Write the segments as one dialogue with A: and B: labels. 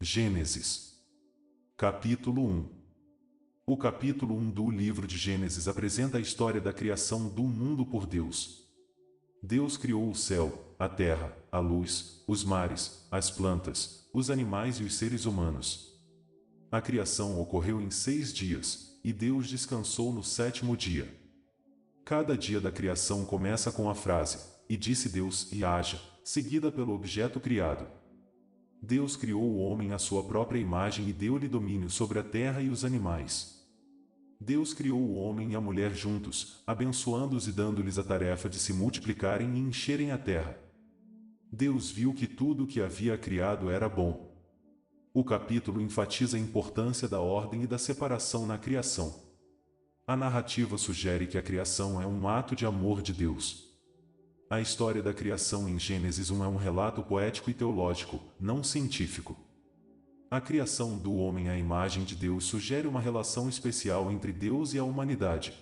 A: Gênesis. Capítulo 1. O capítulo 1 do livro de Gênesis apresenta a história da criação do mundo por Deus. Deus criou o céu, a terra, a luz, os mares, as plantas, os animais e os seres humanos. A criação ocorreu em 6 dias, e Deus descansou no 7º dia. Cada dia da criação começa com a frase, "E disse Deus, e haja", seguida pelo objeto criado. Deus criou o homem à sua própria imagem e deu-lhe domínio sobre a terra e os animais. Deus criou o homem e a mulher juntos, abençoando-os e dando-lhes a tarefa de se multiplicarem e encherem a terra. Deus viu que tudo o que havia criado era bom. O capítulo enfatiza a importância da ordem e da separação na criação. A narrativa sugere que a criação é um ato de amor de Deus. A história da criação em Gênesis 1 é um relato poético e teológico, não científico. A criação do homem à imagem de Deus sugere uma relação especial entre Deus e a humanidade.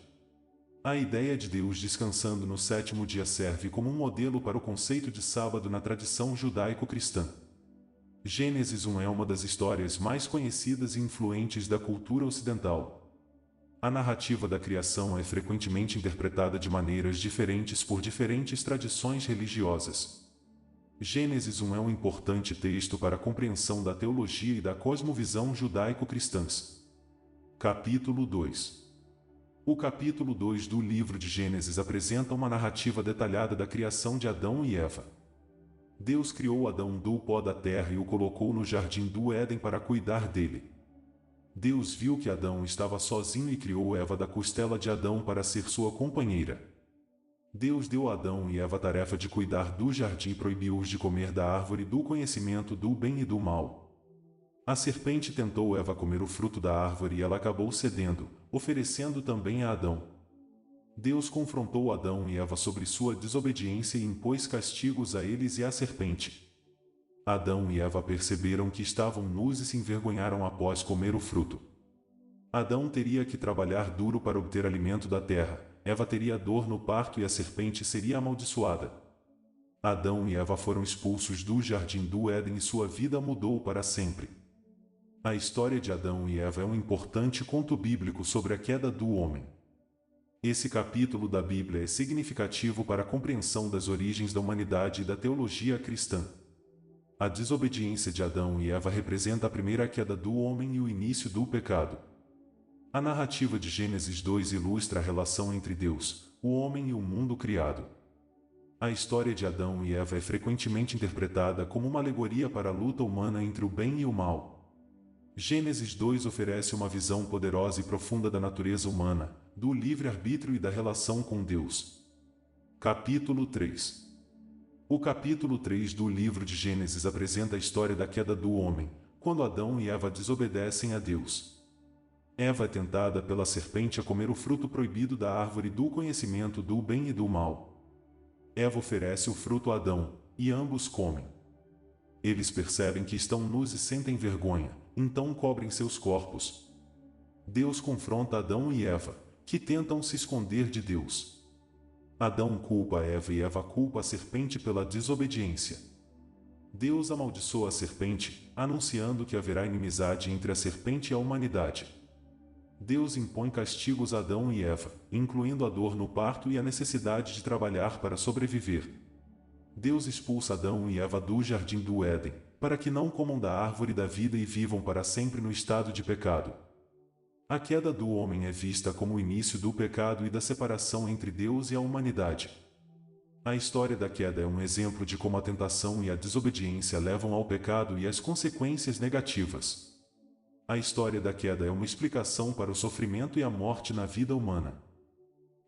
A: A ideia de Deus descansando no 7º dia serve como um modelo para o conceito de sábado na tradição judaico-cristã. Gênesis 1 é uma das histórias mais conhecidas e influentes da cultura ocidental. A narrativa da criação é frequentemente interpretada de maneiras diferentes por diferentes tradições religiosas. Gênesis 1 é um importante texto para a compreensão da teologia e da cosmovisão judaico-cristãs. Capítulo 2. O capítulo 2 do livro de Gênesis apresenta uma narrativa detalhada da criação de Adão e Eva. Deus criou Adão do pó da terra e o colocou no jardim do Éden para cuidar dele. Deus viu que Adão estava sozinho e criou Eva da costela de Adão para ser sua companheira. Deus deu a Adão e Eva a tarefa de cuidar do jardim e proibiu-os de comer da árvore do conhecimento do bem e do mal. A serpente tentou Eva comer o fruto da árvore e ela acabou cedendo, oferecendo também a Adão. Deus confrontou Adão e Eva sobre sua desobediência e impôs castigos a eles e à serpente. Adão e Eva perceberam que estavam nus e se envergonharam após comer o fruto. Adão teria que trabalhar duro para obter alimento da terra, Eva teria dor no parto e a serpente seria amaldiçoada. Adão e Eva foram expulsos do jardim do Éden e sua vida mudou para sempre. A história de Adão e Eva é um importante conto bíblico sobre a queda do homem. Esse capítulo da Bíblia é significativo para a compreensão das origens da humanidade e da teologia cristã. A desobediência de Adão e Eva representa a primeira queda do homem e o início do pecado. A narrativa de Gênesis 2 ilustra a relação entre Deus, o homem e o mundo criado. A história de Adão e Eva é frequentemente interpretada como uma alegoria para a luta humana entre o bem e o mal. Gênesis 2 oferece uma visão poderosa e profunda da natureza humana, do livre-arbítrio e da relação com Deus. Capítulo 3. O capítulo 3 do livro de Gênesis apresenta a história da queda do homem, quando Adão e Eva desobedecem a Deus. Eva é tentada pela serpente a comer o fruto proibido da árvore do conhecimento do bem e do mal. Eva oferece o fruto a Adão, e ambos comem. Eles percebem que estão nus e sentem vergonha, então cobrem seus corpos. Deus confronta Adão e Eva, que tentam se esconder de Deus. Adão culpa Eva e Eva culpa a serpente pela desobediência. Deus amaldiçoa a serpente, anunciando que haverá inimizade entre a serpente e a humanidade. Deus impõe castigos a Adão e Eva, incluindo a dor no parto e a necessidade de trabalhar para sobreviver. Deus expulsa Adão e Eva do jardim do Éden, para que não comam da árvore da vida e vivam para sempre no estado de pecado. A queda do homem é vista como o início do pecado e da separação entre Deus e a humanidade. A história da queda é um exemplo de como a tentação e a desobediência levam ao pecado e às consequências negativas. A história da queda é uma explicação para o sofrimento e a morte na vida humana.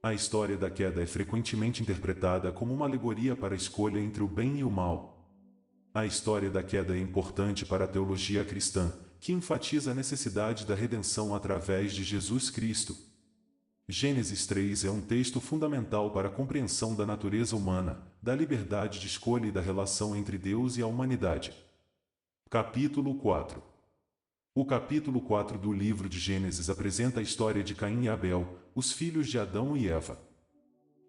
A: A história da queda é frequentemente interpretada como uma alegoria para a escolha entre o bem e o mal. A história da queda é importante para a teologia cristã, que enfatiza a necessidade da redenção através de Jesus Cristo. Gênesis 3 é um texto fundamental para a compreensão da natureza humana, da liberdade de escolha e da relação entre Deus e a humanidade. Capítulo 4. O capítulo 4 do livro de Gênesis apresenta a história de Caim e Abel, os filhos de Adão e Eva.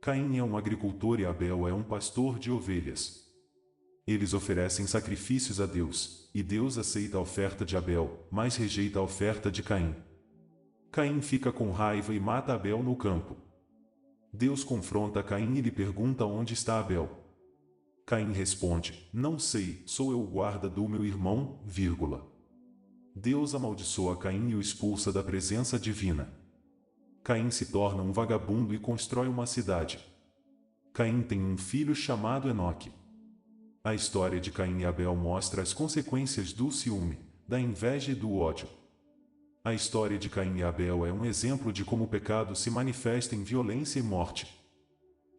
A: Caim é um agricultor e Abel é um pastor de ovelhas. Eles oferecem sacrifícios a Deus, e Deus aceita a oferta de Abel, mas rejeita a oferta de Caim. Caim fica com raiva e mata Abel no campo. Deus confronta Caim e lhe pergunta onde está Abel. Caim responde: não sei, sou eu o guarda do meu irmão, vírgula. Deus amaldiçoa Caim e o expulsa da presença divina. Caim se torna um vagabundo e constrói uma cidade. Caim tem um filho chamado Enoque. A história de Caim e Abel mostra as consequências do ciúme, da inveja e do ódio. A história de Caim e Abel é um exemplo de como o pecado se manifesta em violência e morte.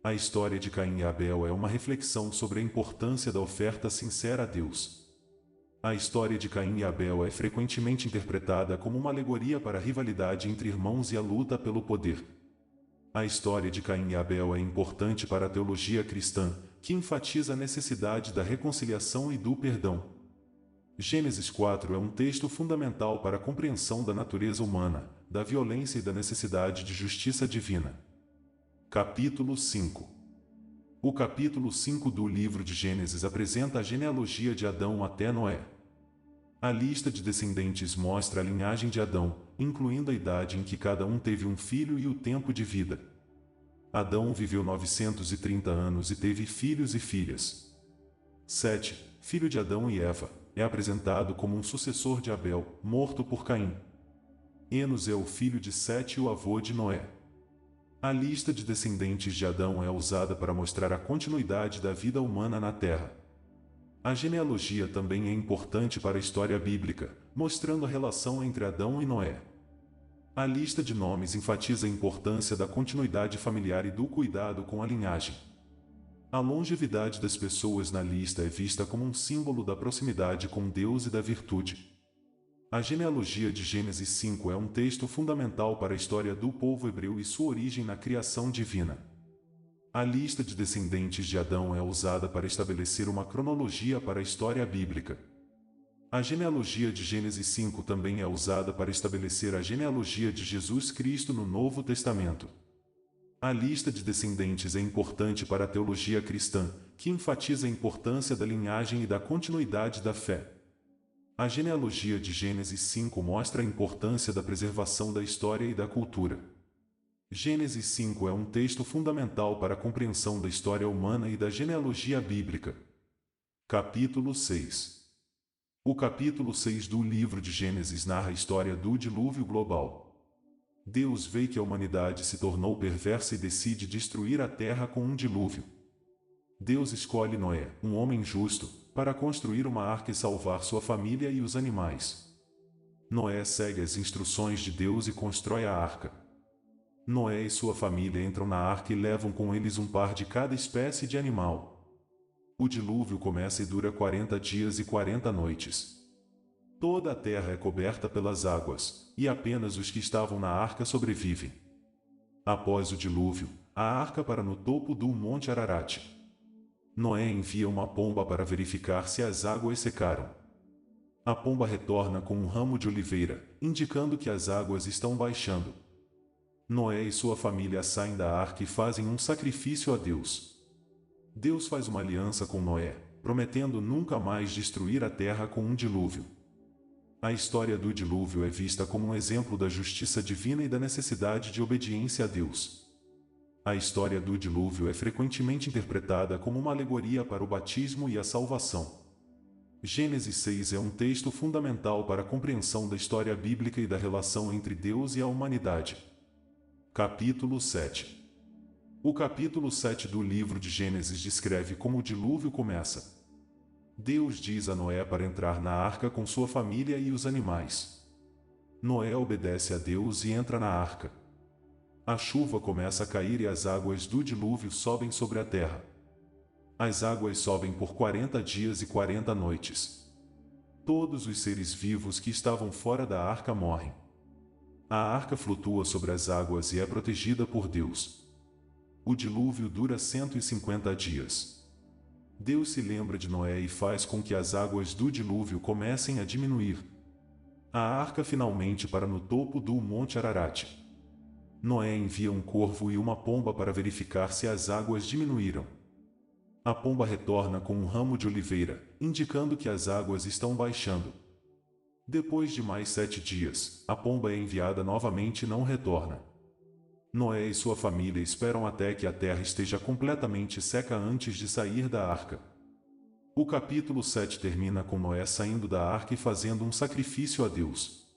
A: A história de Caim e Abel é uma reflexão sobre a importância da oferta sincera a Deus. A história de Caim e Abel é frequentemente interpretada como uma alegoria para a rivalidade entre irmãos e a luta pelo poder. A história de Caim e Abel é importante para a teologia cristã, que enfatiza a necessidade da reconciliação e do perdão. Gênesis 4 é um texto fundamental para a compreensão da natureza humana, da violência e da necessidade de justiça divina. Capítulo 5. O capítulo 5 do livro de Gênesis apresenta a genealogia de Adão até Noé. A lista de descendentes mostra a linhagem de Adão, incluindo a idade em que cada um teve um filho e o tempo de vida. Adão viveu 930 anos e teve filhos e filhas. Sete, filho de Adão e Eva, é apresentado como um sucessor de Abel, morto por Caim. Enos é o filho de Sete e o avô de Noé. A lista de descendentes de Adão é usada para mostrar a continuidade da vida humana na Terra. A genealogia também é importante para a história bíblica, mostrando a relação entre Adão e Noé. A lista de nomes enfatiza a importância da continuidade familiar e do cuidado com a linhagem. A longevidade das pessoas na lista é vista como um símbolo da proximidade com Deus e da virtude. A genealogia de Gênesis 5 é um texto fundamental para a história do povo hebreu e sua origem na criação divina. A lista de descendentes de Adão é usada para estabelecer uma cronologia para a história bíblica. A genealogia de Gênesis 5 também é usada para estabelecer a genealogia de Jesus Cristo no Novo Testamento. A lista de descendentes é importante para a teologia cristã, que enfatiza a importância da linhagem e da continuidade da fé. A genealogia de Gênesis 5 mostra a importância da preservação da história e da cultura. Gênesis 5 é um texto fundamental para a compreensão da história humana e da genealogia bíblica. Capítulo 6. O capítulo 6 do livro de Gênesis narra a história do dilúvio global. Deus vê que a humanidade se tornou perversa e decide destruir a terra com um dilúvio. Deus escolhe Noé, um homem justo, para construir uma arca e salvar sua família e os animais. Noé segue as instruções de Deus e constrói a arca. Noé e sua família entram na arca e levam com eles um par de cada espécie de animal. O dilúvio começa e dura 40 dias e 40 noites. Toda a terra é coberta pelas águas, e apenas os que estavam na arca sobrevivem. Após o dilúvio, a arca para no topo do Monte Ararat. Noé envia uma pomba para verificar se as águas secaram. A pomba retorna com um ramo de oliveira, indicando que as águas estão baixando. Noé e sua família saem da arca e fazem um sacrifício a Deus. Deus faz uma aliança com Noé, prometendo nunca mais destruir a terra com um dilúvio. A história do dilúvio é vista como um exemplo da justiça divina e da necessidade de obediência a Deus. A história do dilúvio é frequentemente interpretada como uma alegoria para o batismo e a salvação. Gênesis 6 é um texto fundamental para a compreensão da história bíblica e da relação entre Deus e a humanidade. Capítulo 7. O capítulo 7 do livro de Gênesis descreve como o dilúvio começa. Deus diz a Noé para entrar na arca com sua família e os animais. Noé obedece a Deus e entra na arca. A chuva começa a cair e as águas do dilúvio sobem sobre a terra. As águas sobem por 40 dias e 40 noites. Todos os seres vivos que estavam fora da arca morrem. A arca flutua sobre as águas e é protegida por Deus. O dilúvio dura 150 dias. Deus se lembra de Noé e faz com que as águas do dilúvio comecem a diminuir. A arca finalmente para no topo do Monte Ararat. Noé envia um corvo e uma pomba para verificar se as águas diminuíram. A pomba retorna com um ramo de oliveira, indicando que as águas estão baixando. Depois de mais 7 dias, a pomba é enviada novamente e não retorna. Noé e sua família esperam até que a terra esteja completamente seca antes de sair da arca. O capítulo 7 termina com Noé saindo da arca e fazendo um sacrifício a Deus.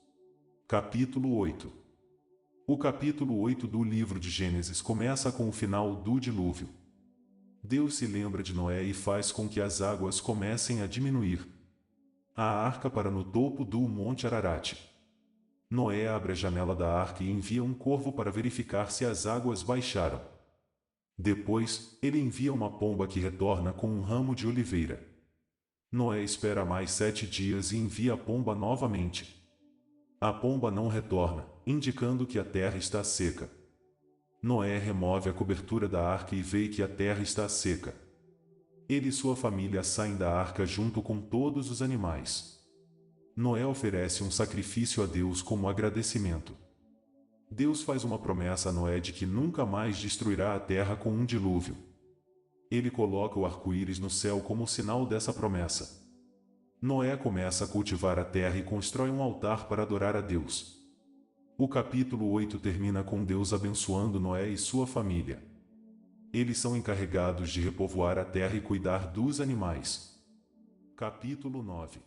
A: Capítulo 8. O capítulo 8 do livro de Gênesis começa com o final do dilúvio. Deus se lembra de Noé e faz com que as águas comecem a diminuir. A arca para no topo do Monte Ararat. Noé abre a janela da arca e envia um corvo para verificar se as águas baixaram. Depois, ele envia uma pomba que retorna com um ramo de oliveira. Noé espera mais 7 dias e envia a pomba novamente. A pomba não retorna, indicando que a terra está seca. Noé remove a cobertura da arca e vê que a terra está seca. Ele e sua família saem da arca junto com todos os animais. Noé oferece um sacrifício a Deus como agradecimento. Deus faz uma promessa a Noé de que nunca mais destruirá a terra com um dilúvio. Ele coloca o arco-íris no céu como sinal dessa promessa. Noé começa a cultivar a terra e constrói um altar para adorar a Deus. O capítulo 8 termina com Deus abençoando Noé e sua família. Eles são encarregados de repovoar a terra e cuidar dos animais. Capítulo 9.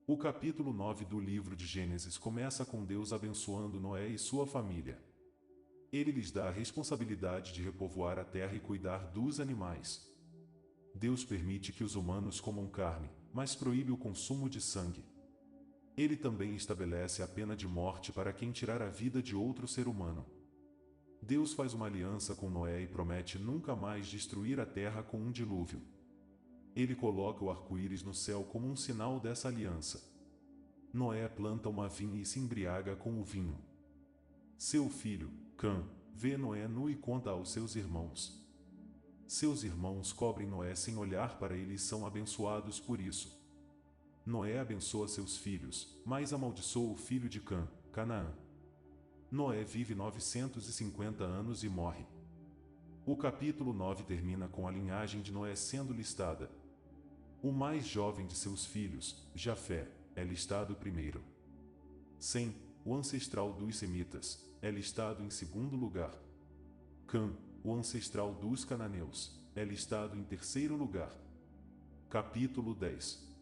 A: O capítulo 9 do livro de Gênesis começa com Deus abençoando Noé e sua família. Ele lhes dá a responsabilidade de repovoar a terra e cuidar dos animais. Deus permite que os humanos comam carne, mas proíbe o consumo de sangue. Ele também estabelece a pena de morte para quem tirar a vida de outro ser humano. Deus faz uma aliança com Noé e promete nunca mais destruir a terra com um dilúvio. Ele coloca o arco-íris no céu como um sinal dessa aliança. Noé planta uma vinha e se embriaga com o vinho. Seu filho, Cã, vê Noé nu e conta aos seus irmãos. Seus irmãos cobrem Noé sem olhar para ele e são abençoados por isso. Noé abençoa seus filhos, mas amaldiçoa o filho de Cã, Canaã. Noé vive 950 anos e morre. O capítulo 9 termina com a linhagem de Noé sendo listada. O mais jovem de seus filhos, Jafé, é listado primeiro. Sem, o ancestral dos semitas, é listado em segundo lugar. Cã, o ancestral dos cananeus, é listado em terceiro lugar. Capítulo 10.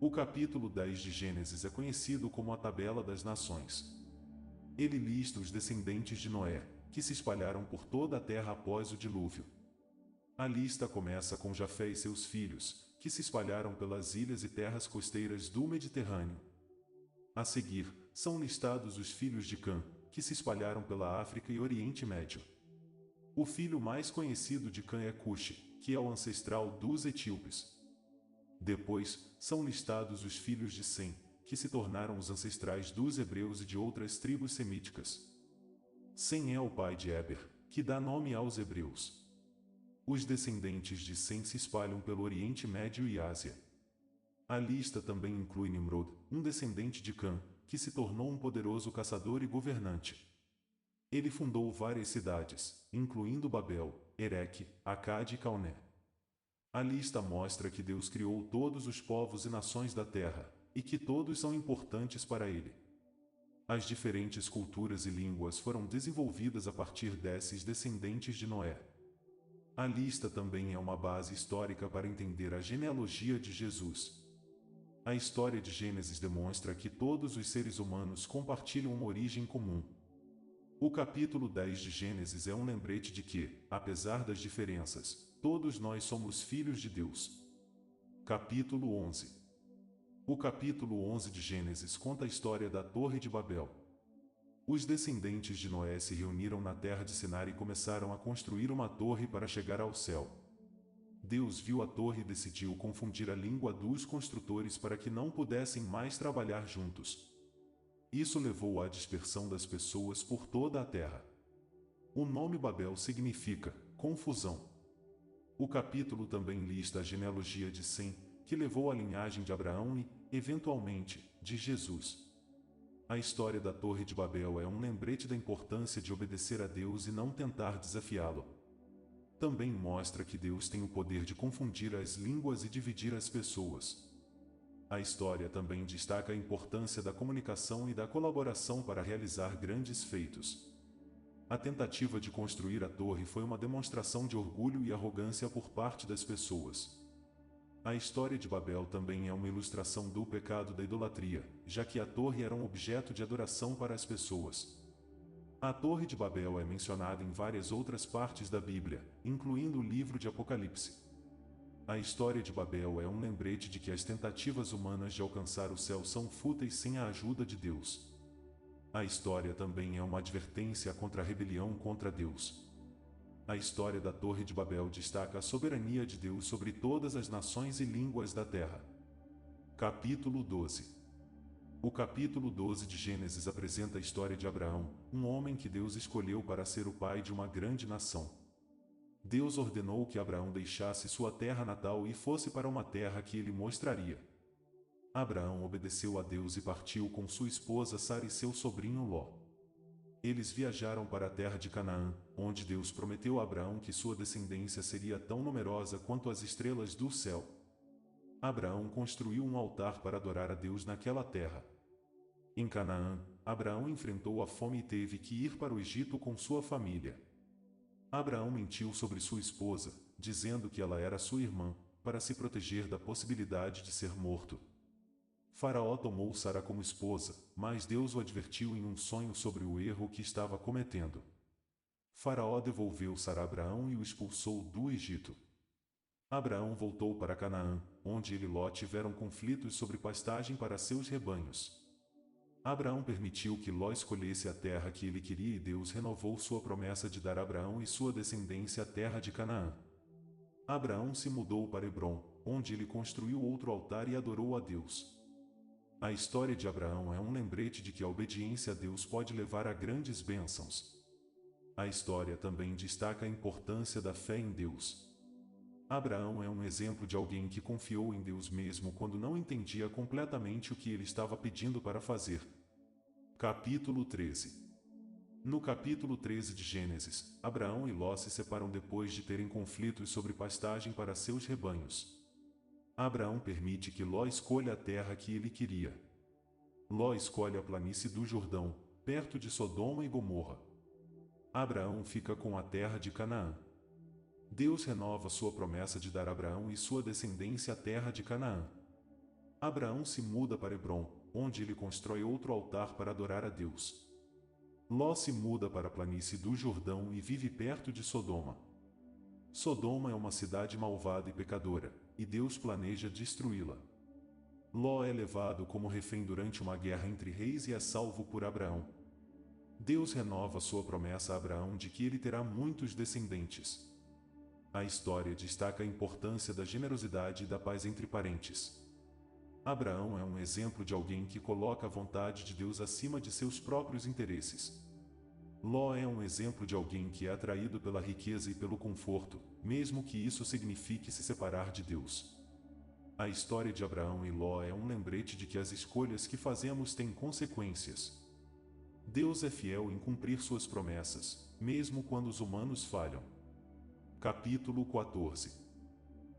A: O capítulo 10 de Gênesis é conhecido como a Tabela das Nações. Ele lista os descendentes de Noé, que se espalharam por toda a terra após o dilúvio. A lista começa com Jafé e seus filhos, que se espalharam pelas ilhas e terras costeiras do Mediterrâneo. A seguir, são listados os filhos de Cã, que se espalharam pela África e Oriente Médio. O filho mais conhecido de Cã é Cuxi, que é o ancestral dos etíopes. Depois, são listados os filhos de Sem, que se tornaram os ancestrais dos hebreus e de outras tribos semíticas. Sem é o pai de Éber, que dá nome aos hebreus. Os descendentes de Sem se espalham pelo Oriente Médio e Ásia. A lista também inclui Nimrod, um descendente de Cã, que se tornou um poderoso caçador e governante. Ele fundou várias cidades, incluindo Babel, Ereque, Acade e Calné. A lista mostra que Deus criou todos os povos e nações da terra, e que todos são importantes para Ele. As diferentes culturas e línguas foram desenvolvidas a partir desses descendentes de Noé. A lista também é uma base histórica para entender a genealogia de Jesus. A história de Gênesis demonstra que todos os seres humanos compartilham uma origem comum. O capítulo 10 de Gênesis é um lembrete de que, apesar das diferenças, todos nós somos filhos de Deus. Capítulo 11. O capítulo 11 de Gênesis conta a história da Torre de Babel. Os descendentes de Noé se reuniram na terra de Sinar e começaram a construir uma torre para chegar ao céu. Deus viu a torre e decidiu confundir a língua dos construtores para que não pudessem mais trabalhar juntos. Isso levou à dispersão das pessoas por toda a terra. O nome Babel significa confusão. O capítulo também lista a genealogia de Sem, que levou à linhagem de Abraão e, eventualmente, de Jesus. A história da Torre de Babel é um lembrete da importância de obedecer a Deus e não tentar desafiá-lo. Também mostra que Deus tem o poder de confundir as línguas e dividir as pessoas. A história também destaca a importância da comunicação e da colaboração para realizar grandes feitos. A tentativa de construir a torre foi uma demonstração de orgulho e arrogância por parte das pessoas. A história de Babel também é uma ilustração do pecado da idolatria, já que a torre era um objeto de adoração para as pessoas. A Torre de Babel é mencionada em várias outras partes da Bíblia, incluindo o livro de Apocalipse. A história de Babel é um lembrete de que as tentativas humanas de alcançar o céu são fúteis sem a ajuda de Deus. A história também é uma advertência contra a rebelião contra Deus. A história da Torre de Babel destaca a soberania de Deus sobre todas as nações e línguas da terra. Capítulo 12. O capítulo 12 de Gênesis apresenta a história de Abraão, um homem que Deus escolheu para ser o pai de uma grande nação. Deus ordenou que Abraão deixasse sua terra natal e fosse para uma terra que ele mostraria. Abraão obedeceu a Deus e partiu com sua esposa Sara e seu sobrinho Ló. Eles viajaram para a terra de Canaã, onde Deus prometeu a Abraão que sua descendência seria tão numerosa quanto as estrelas do céu. Abraão construiu um altar para adorar a Deus naquela terra. Em Canaã, Abraão enfrentou a fome e teve que ir para o Egito com sua família. Abraão mentiu sobre sua esposa, dizendo que ela era sua irmã, para se proteger da possibilidade de ser morto. Faraó tomou Sara como esposa, mas Deus o advertiu em um sonho sobre o erro que estava cometendo. Faraó devolveu Sara a Abraão e o expulsou do Egito. Abraão voltou para Canaã, onde ele e Ló tiveram conflitos sobre pastagem para seus rebanhos. Abraão permitiu que Ló escolhesse a terra que ele queria e Deus renovou sua promessa de dar a Abraão e sua descendência a terra de Canaã. Abraão se mudou para Hebrom, onde ele construiu outro altar e adorou a Deus. A história de Abraão é um lembrete de que a obediência a Deus pode levar a grandes bênçãos. A história também destaca a importância da fé em Deus. Abraão é um exemplo de alguém que confiou em Deus mesmo quando não entendia completamente o que ele estava pedindo para fazer. Capítulo 13. No capítulo 13 de Gênesis, Abraão e Ló se separam depois de terem conflitos sobre pastagem para seus rebanhos. Abraão permite que Ló escolha a terra que ele queria. Ló escolhe a planície do Jordão, perto de Sodoma e Gomorra. Abraão fica com a terra de Canaã. Deus renova sua promessa de dar a Abraão e sua descendência a terra de Canaã. Abraão se muda para Hebrom, onde ele constrói outro altar para adorar a Deus. Ló se muda para a planície do Jordão e vive perto de Sodoma. Sodoma é uma cidade malvada e pecadora, e Deus planeja destruí-la. Ló é levado como refém durante uma guerra entre reis e é salvo por Abraão. Deus renova sua promessa a Abraão de que ele terá muitos descendentes. A história destaca a importância da generosidade e da paz entre parentes. Abraão é um exemplo de alguém que coloca a vontade de Deus acima de seus próprios interesses. Ló é um exemplo de alguém que é atraído pela riqueza e pelo conforto, mesmo que isso signifique se separar de Deus. A história de Abraão e Ló é um lembrete de que as escolhas que fazemos têm consequências. Deus é fiel em cumprir suas promessas, mesmo quando os humanos falham. Capítulo 14.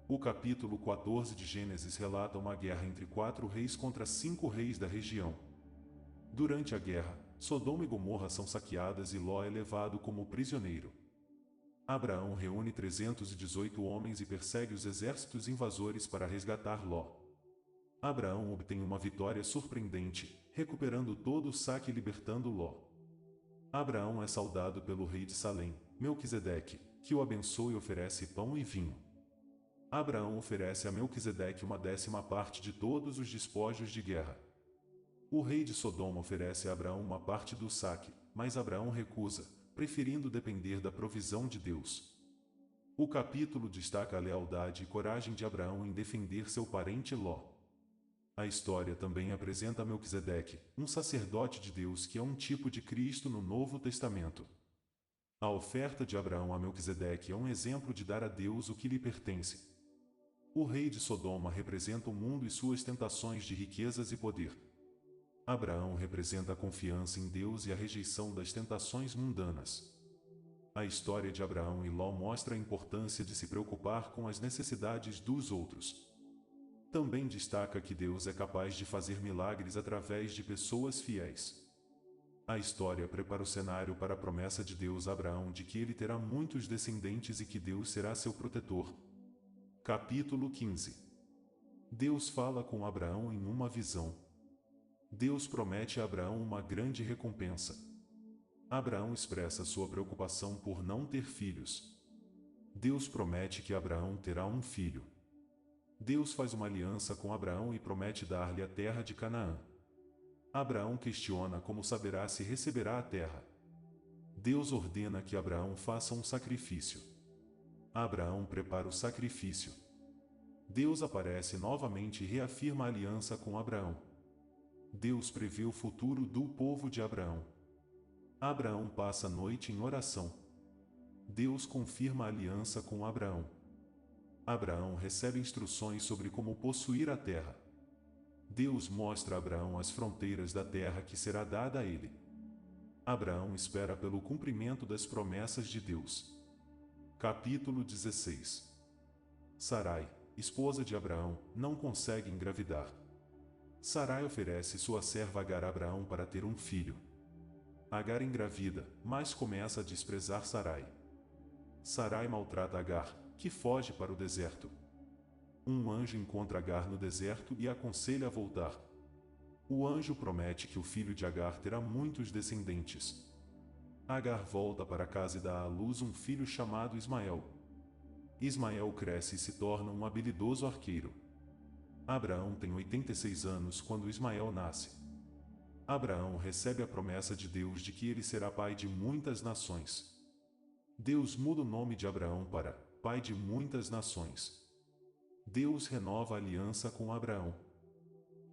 A: O capítulo 14 de Gênesis relata uma guerra entre 4 reis contra 5 reis da região. Durante a guerra, Sodoma e Gomorra são saqueadas e Ló é levado como prisioneiro. Abraão reúne 318 homens e persegue os exércitos invasores para resgatar Ló. Abraão obtém uma vitória surpreendente, recuperando todo o saque e libertando Ló. Abraão é saudado pelo rei de Salém, Melquisedeque, que o abençoa e oferece pão e vinho. Abraão oferece a Melquisedeque uma 10ª parte de todos os despojos de guerra. O rei de Sodoma oferece a Abraão uma parte do saque, mas Abraão recusa, preferindo depender da provisão de Deus. O capítulo destaca a lealdade e coragem de Abraão em defender seu parente Ló. A história também apresenta Melquisedeque, um sacerdote de Deus que é um tipo de Cristo no Novo Testamento. A oferta de Abraão a Melquisedeque é um exemplo de dar a Deus o que lhe pertence. O rei de Sodoma representa o mundo e suas tentações de riquezas e poder. Abraão representa a confiança em Deus e a rejeição das tentações mundanas. A história de Abraão e Ló mostra a importância de se preocupar com as necessidades dos outros. Também destaca que Deus é capaz de fazer milagres através de pessoas fiéis. A história prepara o cenário para a promessa de Deus a Abraão de que ele terá muitos descendentes e que Deus será seu protetor. Capítulo 15. Deus fala com Abraão em uma visão. Deus promete a Abraão uma grande recompensa. Abraão expressa sua preocupação por não ter filhos. Deus promete que Abraão terá um filho. Deus faz uma aliança com Abraão e promete dar-lhe a terra de Canaã. Abraão questiona como saberá se receberá a terra. Deus ordena que Abraão faça um sacrifício. Abraão prepara o sacrifício. Deus aparece novamente e reafirma a aliança com Abraão. Deus prevê o futuro do povo de Abraão. Abraão passa a noite em oração. Deus confirma a aliança com Abraão. Abraão recebe instruções sobre como possuir a terra. Deus mostra a Abraão as fronteiras da terra que será dada a ele. Abraão espera pelo cumprimento das promessas de Deus. Capítulo 16. Sarai, esposa de Abraão, não consegue engravidar. Sarai oferece sua serva Agar a Abraão para ter um filho. Agar engravida, mas começa a desprezar Sarai. Sarai maltrata Agar, que foge para o deserto. Um anjo encontra Agar no deserto e a aconselha a voltar. O anjo promete que o filho de Agar terá muitos descendentes. Agar volta para casa e dá à luz um filho chamado Ismael. Ismael cresce e se torna um habilidoso arqueiro. Abraão tem 86 anos quando Ismael nasce. Abraão recebe a promessa de Deus de que ele será pai de muitas nações. Deus muda o nome de Abraão para pai de muitas nações. Deus renova a aliança com Abraão.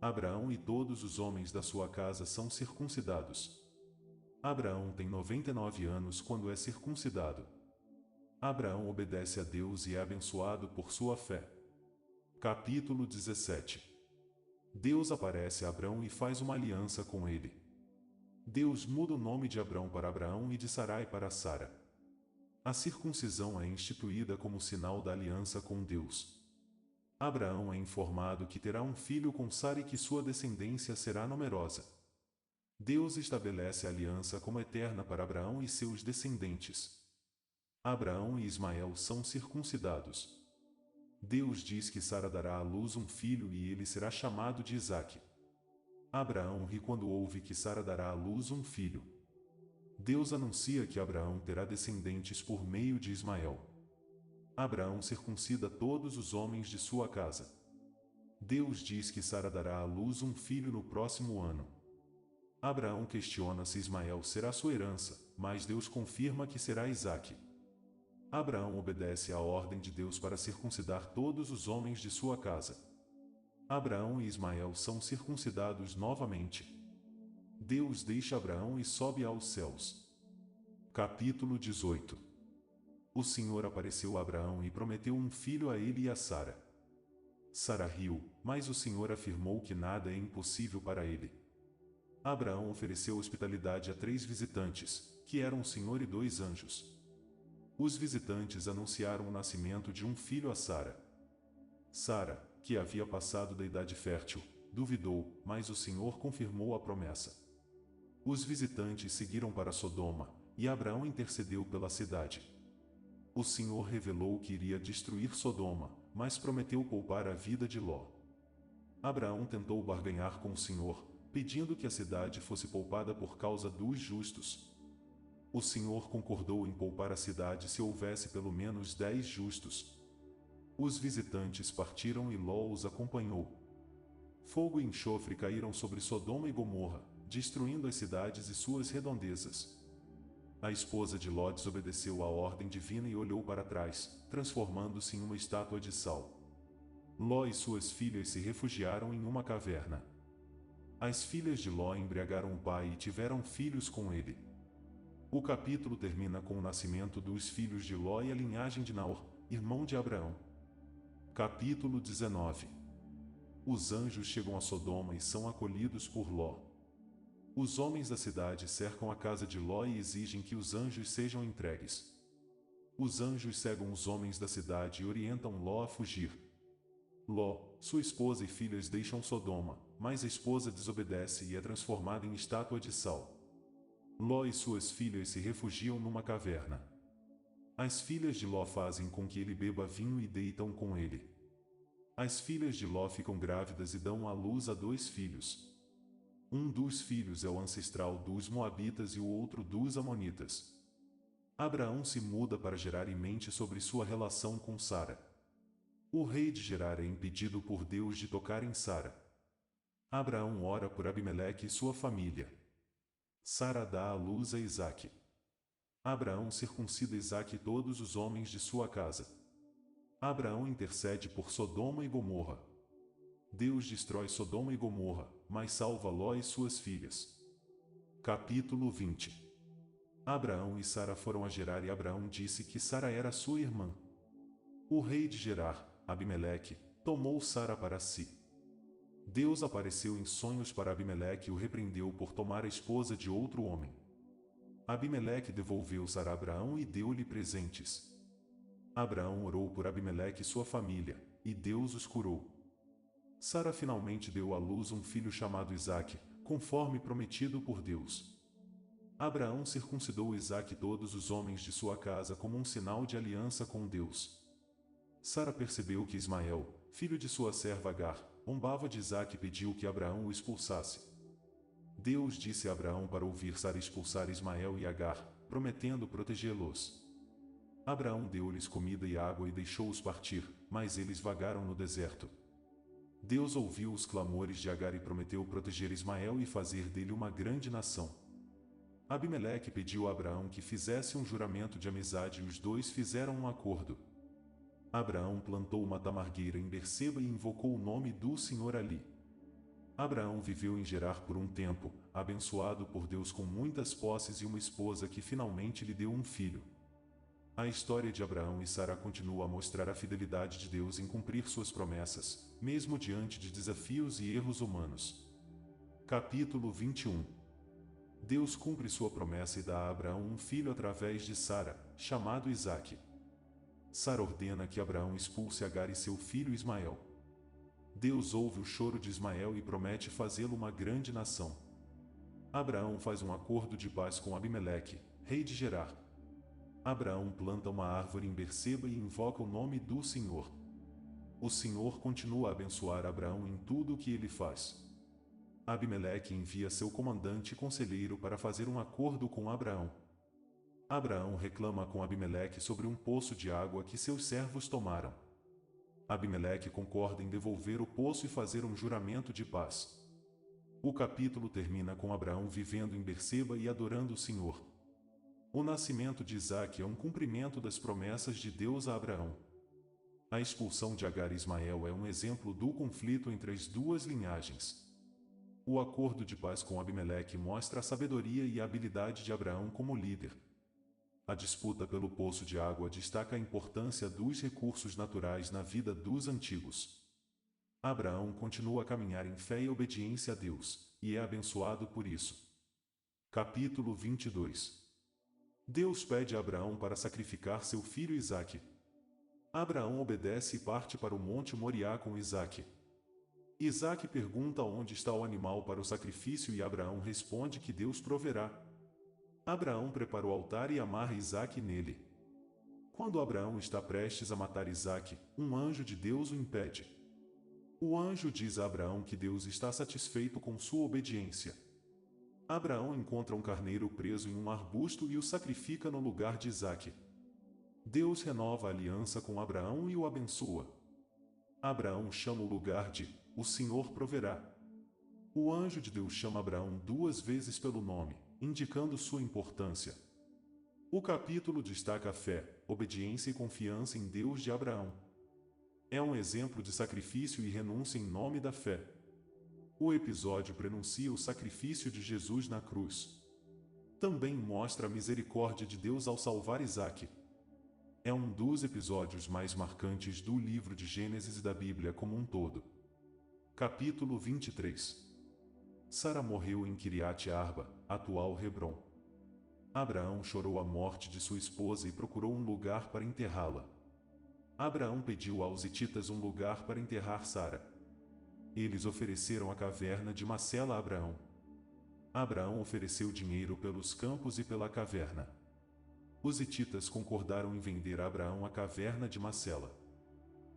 A: Abraão e todos os homens da sua casa são circuncidados. Abraão tem 99 anos quando é circuncidado. Abraão obedece a Deus e é abençoado por sua fé. Capítulo 17. Deus aparece a Abraão e faz uma aliança com ele. Deus muda o nome de Abrão para Abraão e de Sarai para Sara. A circuncisão é instituída como sinal da aliança com Deus. Abraão é informado que terá um filho com Sara e que sua descendência será numerosa. Deus estabelece a aliança como eterna para Abraão e seus descendentes. Abraão e Ismael são circuncidados. Deus diz que Sara dará à luz um filho e ele será chamado de Isaque. Abraão ri quando ouve que Sara dará à luz um filho. Deus anuncia que Abraão terá descendentes por meio de Ismael. Abraão circuncida todos os homens de sua casa. Deus diz que Sara dará à luz um filho no próximo ano. Abraão questiona se Ismael será sua herança, mas Deus confirma que será Isaque. Abraão obedece à ordem de Deus para circuncidar todos os homens de sua casa. Abraão e Ismael são circuncidados novamente. Deus deixa Abraão e sobe aos céus. Capítulo 18. O Senhor apareceu a Abraão e prometeu um filho a ele e a Sara. Sara riu, mas o Senhor afirmou que nada é impossível para ele. Abraão ofereceu hospitalidade a 3 visitantes, que eram o Senhor e 2 anjos. Os visitantes anunciaram o nascimento de um filho a Sara. Sara, que havia passado da idade fértil, duvidou, mas o Senhor confirmou a promessa. Os visitantes seguiram para Sodoma, e Abraão intercedeu pela cidade. O Senhor revelou que iria destruir Sodoma, mas prometeu poupar a vida de Ló. Abraão tentou barganhar com o Senhor, pedindo que a cidade fosse poupada por causa dos justos. O Senhor concordou em poupar a cidade se houvesse pelo menos 10 justos. Os visitantes partiram e Ló os acompanhou. Fogo e enxofre caíram sobre Sodoma e Gomorra, destruindo as cidades e suas redondezas. A esposa de Ló desobedeceu à ordem divina e olhou para trás, transformando-se em uma estátua de sal. Ló e suas filhas se refugiaram em uma caverna. As filhas de Ló embriagaram o pai e tiveram filhos com ele. O capítulo termina com o nascimento dos filhos de Ló e a linhagem de Naor, irmão de Abraão. Capítulo 19. Os anjos chegam a Sodoma e são acolhidos por Ló. Os homens da cidade cercam a casa de Ló e exigem que os anjos sejam entregues. Os anjos cegam os homens da cidade e orientam Ló a fugir. Ló, sua esposa e filhas deixam Sodoma, mas a esposa desobedece e é transformada em estátua de sal. Ló e suas filhas se refugiam numa caverna. As filhas de Ló fazem com que ele beba vinho e deitam com ele. As filhas de Ló ficam grávidas e dão à luz a 2 filhos. Um dos filhos é o ancestral dos Moabitas e o outro dos Amonitas. Abraão se muda para Gerar e mente sobre sua relação com Sara. O rei de Gerar é impedido por Deus de tocar em Sara. Abraão ora por Abimeleque e sua família. Sara dá à luz a Isaque. Abraão circuncida Isaque e todos os homens de sua casa. Abraão intercede por Sodoma e Gomorra. Deus destrói Sodoma e Gomorra, mas salva Ló e suas filhas. Capítulo 20. Abraão e Sara foram a Gerar e Abraão disse que Sara era sua irmã. O rei de Gerar, Abimeleque, tomou Sara para si. Deus apareceu em sonhos para Abimeleque e o repreendeu por tomar a esposa de outro homem. Abimeleque devolveu Sara a Abraão e deu-lhe presentes. Abraão orou por Abimeleque e sua família, e Deus os curou. Sara finalmente deu à luz um filho chamado Isaque, conforme prometido por Deus. Abraão circuncidou Isaque e todos os homens de sua casa como um sinal de aliança com Deus. Sara percebeu que Ismael, filho de sua serva Agar, zombava de Isaque e pediu que Abraão o expulsasse. Deus disse a Abraão para ouvir Sara expulsar Ismael e Agar, prometendo protegê-los. Abraão deu-lhes comida e água e deixou-os partir, mas eles vagaram no deserto. Deus ouviu os clamores de Agar e prometeu proteger Ismael e fazer dele uma grande nação. Abimeleque pediu a Abraão que fizesse um juramento de amizade e os dois fizeram um acordo. Abraão plantou uma tamargueira em Berseba e invocou o nome do Senhor ali. Abraão viveu em Gerar por um tempo, abençoado por Deus com muitas posses e uma esposa que finalmente lhe deu um filho. A história de Abraão e Sara continua a mostrar a fidelidade de Deus em cumprir suas promessas, mesmo diante de desafios e erros humanos. Capítulo 21. Deus cumpre sua promessa e dá a Abraão um filho através de Sara, chamado Isaque. Sara ordena que Abraão expulse Agar e seu filho Ismael. Deus ouve o choro de Ismael e promete fazê-lo uma grande nação. Abraão faz um acordo de paz com Abimeleque, rei de Gerar. Abraão planta uma árvore em Berseba e invoca o nome do Senhor. O Senhor continua a abençoar Abraão em tudo o que ele faz. Abimeleque envia seu comandante e conselheiro para fazer um acordo com Abraão. Abraão reclama com Abimeleque sobre um poço de água que seus servos tomaram. Abimeleque concorda em devolver o poço e fazer um juramento de paz. O capítulo termina com Abraão vivendo em Berseba e adorando o Senhor. O nascimento de Isaque é um cumprimento das promessas de Deus a Abraão. A expulsão de Agar e Ismael é um exemplo do conflito entre as duas linhagens. O acordo de paz com Abimeleque mostra a sabedoria e a habilidade de Abraão como líder. A disputa pelo poço de água destaca a importância dos recursos naturais na vida dos antigos. Abraão continua a caminhar em fé e obediência a Deus, e é abençoado por isso. Capítulo 22. Deus pede a Abraão para sacrificar seu filho Isaque. Abraão obedece e parte para o monte Moriá com Isaque. Isaque pergunta onde está o animal para o sacrifício e Abraão responde que Deus proverá. Abraão prepara o altar e amarra Isaque nele. Quando Abraão está prestes a matar Isaque, um anjo de Deus o impede. O anjo diz a Abraão que Deus está satisfeito com sua obediência. Abraão encontra um carneiro preso em um arbusto e o sacrifica no lugar de Isaque. Deus renova a aliança com Abraão e o abençoa. Abraão chama o lugar de "O Senhor proverá". O anjo de Deus chama Abraão 2 vezes pelo nome, indicando sua importância. O capítulo destaca a fé, obediência e confiança em Deus de Abraão. É um exemplo de sacrifício e renúncia em nome da fé. O episódio prenuncia o sacrifício de Jesus na cruz. Também mostra a misericórdia de Deus ao salvar Isaque. É um dos episódios mais marcantes do livro de Gênesis e da Bíblia como um todo. Capítulo 23. Sara morreu em Kiriat Arba, atual Hebrom. Abraão chorou a morte de sua esposa e procurou um lugar para enterrá-la. Abraão pediu aos hititas um lugar para enterrar Sara. Eles ofereceram a caverna de Macela a Abraão. Abraão ofereceu dinheiro pelos campos e pela caverna. Os hititas concordaram em vender a Abraão a caverna de Macela.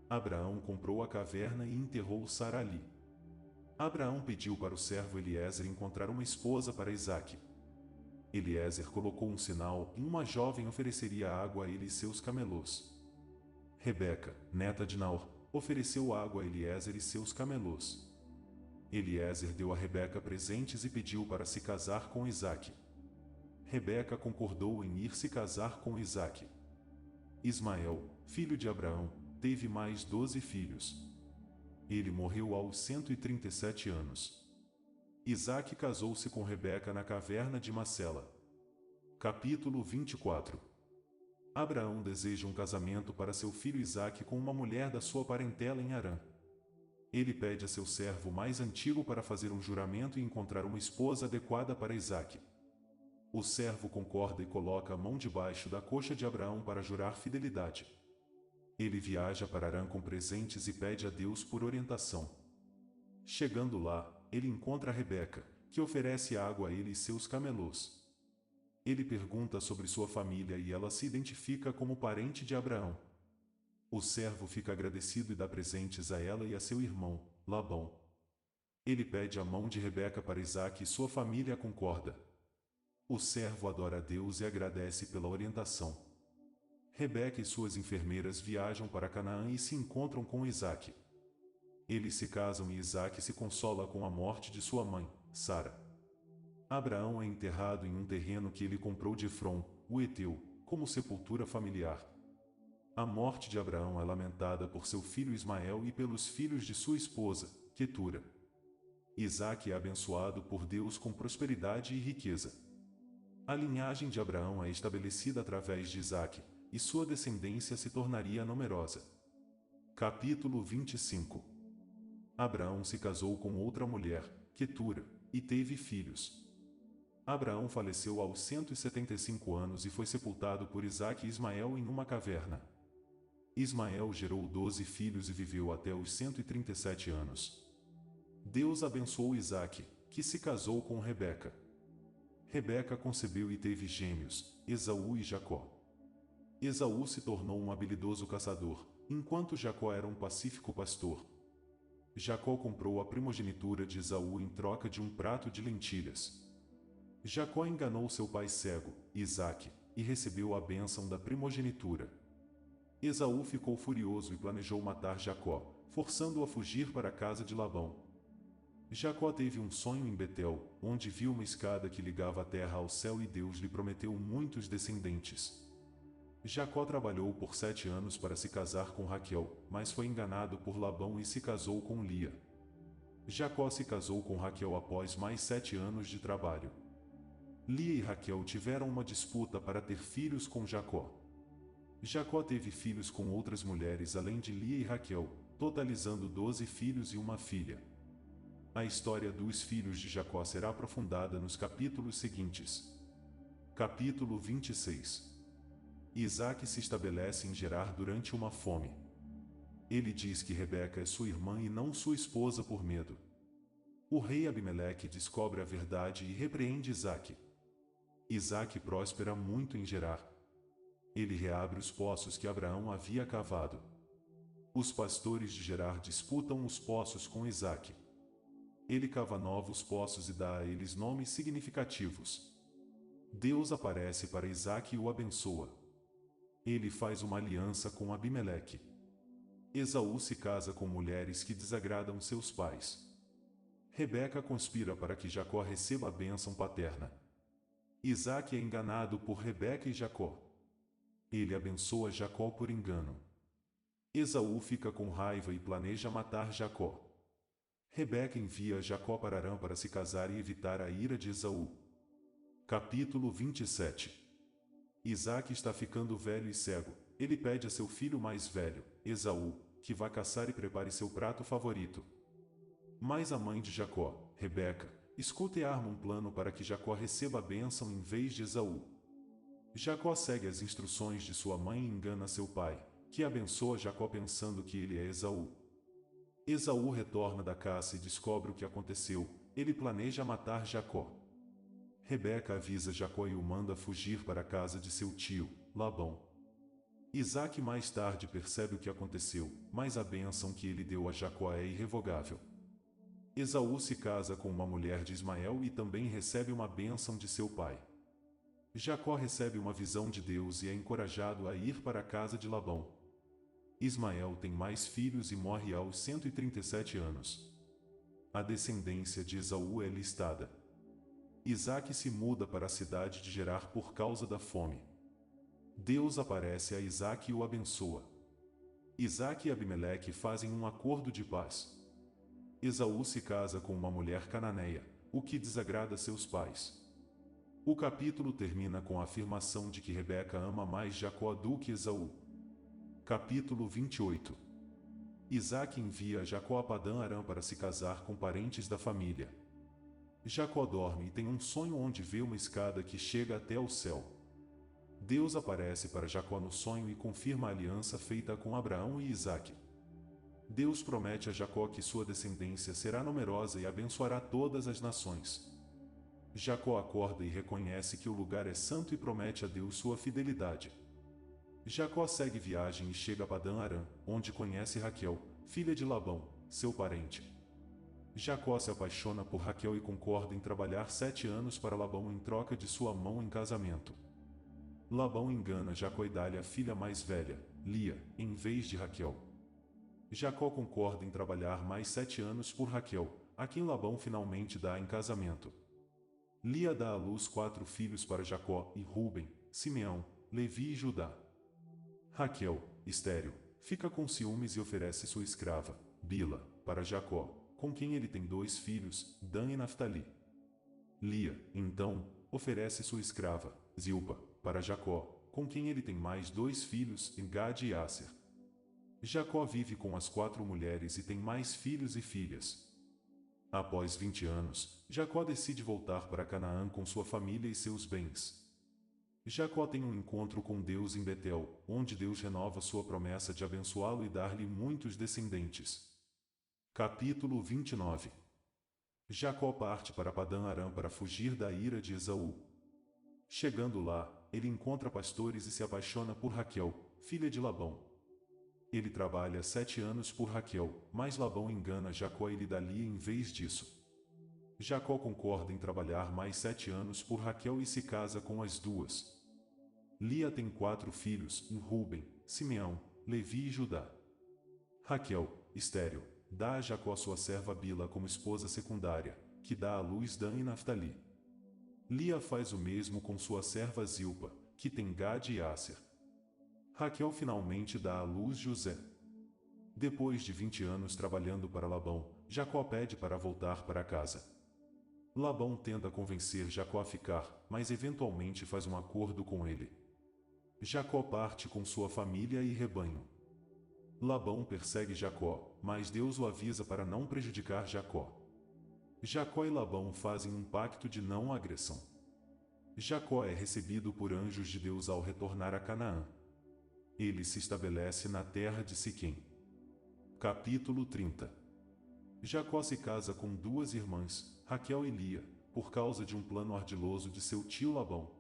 A: Abraão comprou a caverna e enterrou Sara ali. Abraão pediu para o servo Eliezer encontrar uma esposa para Isaque. Eliezer colocou um sinal e uma jovem ofereceria água a ele e seus camelôs. Rebeca, neta de Naor, ofereceu água a Eliezer e seus camelôs. Eliezer deu a Rebeca presentes e pediu para se casar com Isaque. Rebeca concordou em ir se casar com Isaque. Ismael, filho de Abraão, teve mais 12 filhos. Ele morreu aos 137 anos. Isaque casou-se com Rebeca na caverna de Macela. Capítulo 24. Abraão deseja um casamento para seu filho Isaque com uma mulher da sua parentela em Harã. Ele pede a seu servo mais antigo para fazer um juramento e encontrar uma esposa adequada para Isaque. O servo concorda e coloca a mão debaixo da coxa de Abraão para jurar fidelidade. Ele viaja para Harã com presentes e pede a Deus por orientação. Chegando lá, ele encontra Rebeca, que oferece água a ele e seus camelôs. Ele pergunta sobre sua família e ela se identifica como parente de Abraão. O servo fica agradecido e dá presentes a ela e a seu irmão, Labão. Ele pede a mão de Rebeca para Isaque e sua família concorda. O servo adora a Deus e agradece pela orientação. Rebeca e suas enfermeiras viajam para Canaã e se encontram com Isaque. Eles se casam e Isaque se consola com a morte de sua mãe, Sara. Abraão é enterrado em um terreno que ele comprou de Efrom, o Heteu, como sepultura familiar. A morte de Abraão é lamentada por seu filho Ismael e pelos filhos de sua esposa, Quetura. Isaque é abençoado por Deus com prosperidade e riqueza. A linhagem de Abraão é estabelecida através de Isaque, e sua descendência se tornaria numerosa. Capítulo 25. Abraão se casou com outra mulher, Quetura, e teve filhos. Abraão faleceu aos 175 anos e foi sepultado por Isaque e Ismael em uma caverna. Ismael gerou 12 filhos e viveu até os 137 anos. Deus abençoou Isaque, que se casou com Rebeca. Rebeca concebeu e teve gêmeos, Esaú e Jacó. Esaú se tornou um habilidoso caçador, enquanto Jacó era um pacífico pastor. Jacó comprou a primogenitura de Esaú em troca de um prato de lentilhas. Jacó enganou seu pai cego, Isaque, e recebeu a bênção da primogenitura. Esaú ficou furioso e planejou matar Jacó, forçando-o a fugir para a casa de Labão. Jacó teve um sonho em Betel, onde viu uma escada que ligava a terra ao céu e Deus lhe prometeu muitos descendentes. Jacó trabalhou por 7 anos para se casar com Raquel, mas foi enganado por Labão e se casou com Lia. Jacó se casou com Raquel após mais 7 anos de trabalho. Lia e Raquel tiveram uma disputa para ter filhos com Jacó. Jacó teve filhos com outras mulheres além de Lia e Raquel, totalizando 12 filhos e uma filha. A história dos filhos de Jacó será aprofundada nos capítulos seguintes. Capítulo 26. Isaque se estabelece em Gerar durante uma fome. Ele diz que Rebeca é sua irmã e não sua esposa por medo. O rei Abimeleque descobre a verdade e repreende Isaque. Isaque próspera muito em Gerar. Ele reabre os poços que Abraão havia cavado. Os pastores de Gerar disputam os poços com Isaque. Ele cava novos poços e dá a eles nomes significativos. Deus aparece para Isaque e o abençoa. Ele faz uma aliança com Abimeleque. Esaú se casa com mulheres que desagradam seus pais. Rebeca conspira para que Jacó receba a bênção paterna. Isaque é enganado por Rebeca e Jacó. Ele abençoa Jacó por engano. Esaú fica com raiva e planeja matar Jacó. Rebeca envia Jacó para Harã para se casar e evitar a ira de Esaú. Capítulo 27. Isaque está ficando velho e cego. Ele pede a seu filho mais velho, Esaú, que vá caçar e prepare seu prato favorito. Mas a mãe de Jacó, Rebeca, escuta e arma um plano para que Jacó receba a bênção em vez de Esaú. Jacó segue as instruções de sua mãe e engana seu pai, que abençoa Jacó pensando que ele é Esaú. Esaú retorna da caça e descobre o que aconteceu. Ele planeja matar Jacó. Rebeca avisa Jacó e o manda fugir para a casa de seu tio, Labão. Isaque mais tarde percebe o que aconteceu, mas a bênção que ele deu a Jacó é irrevogável. Esaú se casa com uma mulher de Ismael e também recebe uma bênção de seu pai. Jacó recebe uma visão de Deus e é encorajado a ir para a casa de Labão. Ismael tem mais filhos e morre aos 137 anos. A descendência de Esaú é listada. Isaque se muda para a cidade de Gerar por causa da fome. Deus aparece a Isaque e o abençoa. Isaque e Abimeleque fazem um acordo de paz. Esaú se casa com uma mulher cananeia, o que desagrada seus pais. O capítulo termina com a afirmação de que Rebeca ama mais Jacó do que Esaú. Capítulo 28. Isaque envia Jacó a Padã-Arã para se casar com parentes da família. Jacó dorme e tem um sonho onde vê uma escada que chega até o céu. Deus aparece para Jacó no sonho e confirma a aliança feita com Abraão e Isaque. Deus promete a Jacó que sua descendência será numerosa e abençoará todas as nações. Jacó acorda e reconhece que o lugar é santo e promete a Deus sua fidelidade. Jacó segue viagem e chega a Padã-Arã, onde conhece Raquel, filha de Labão, seu parente. Jacó se apaixona por Raquel e concorda em trabalhar 7 anos para Labão em troca de sua mão em casamento. Labão engana Jacó e dá-lhe a filha mais velha, Lia, em vez de Raquel. Jacó concorda em trabalhar mais 7 anos por Raquel, a quem Labão finalmente dá em casamento. Lia dá à luz 4 filhos para Jacó e Rúben, Simeão, Levi e Judá. Raquel, estéril, fica com ciúmes e oferece sua escrava, Bila, para Jacó, com quem ele tem 2 filhos, Dan e Naftali. Lia, então, oferece sua escrava, Zilpa, para Jacó, com quem ele tem mais 2 filhos, Gade e Asser. Jacó vive com as 4 mulheres e tem mais filhos e filhas. Após 20 anos, Jacó decide voltar para Canaã com sua família e seus bens. Jacó tem um encontro com Deus em Betel, onde Deus renova sua promessa de abençoá-lo e dar-lhe muitos descendentes. Capítulo 29. Jacó parte para Padã-Arã para fugir da ira de Esaú. Chegando lá, ele encontra pastores e se apaixona por Raquel, filha de Labão. Ele trabalha 7 anos por Raquel, mas Labão engana Jacó e lhe dá Lia em vez disso. Jacó concorda em trabalhar mais 7 anos por Raquel e se casa com as duas. Lia tem 4 filhos, Rúben, Simeão, Levi e Judá. Raquel, estéril, dá a Jacó sua serva Bila como esposa secundária, que dá à luz Dan e Naftali. Lia faz o mesmo com sua serva Zilpa, que tem Gade e Asser. Raquel finalmente dá à luz José. Depois de 20 anos trabalhando para Labão, Jacó pede para voltar para casa. Labão tenta convencer Jacó a ficar, mas eventualmente faz um acordo com ele. Jacó parte com sua família e rebanho. Labão persegue Jacó, mas Deus o avisa para não prejudicar Jacó. Jacó e Labão fazem um pacto de não agressão. Jacó é recebido por anjos de Deus ao retornar a Canaã. Ele se estabelece na terra de Siquém. Capítulo 30. Jacó se casa com 2 irmãs, Raquel e Lia, por causa de um plano ardiloso de seu tio Labão.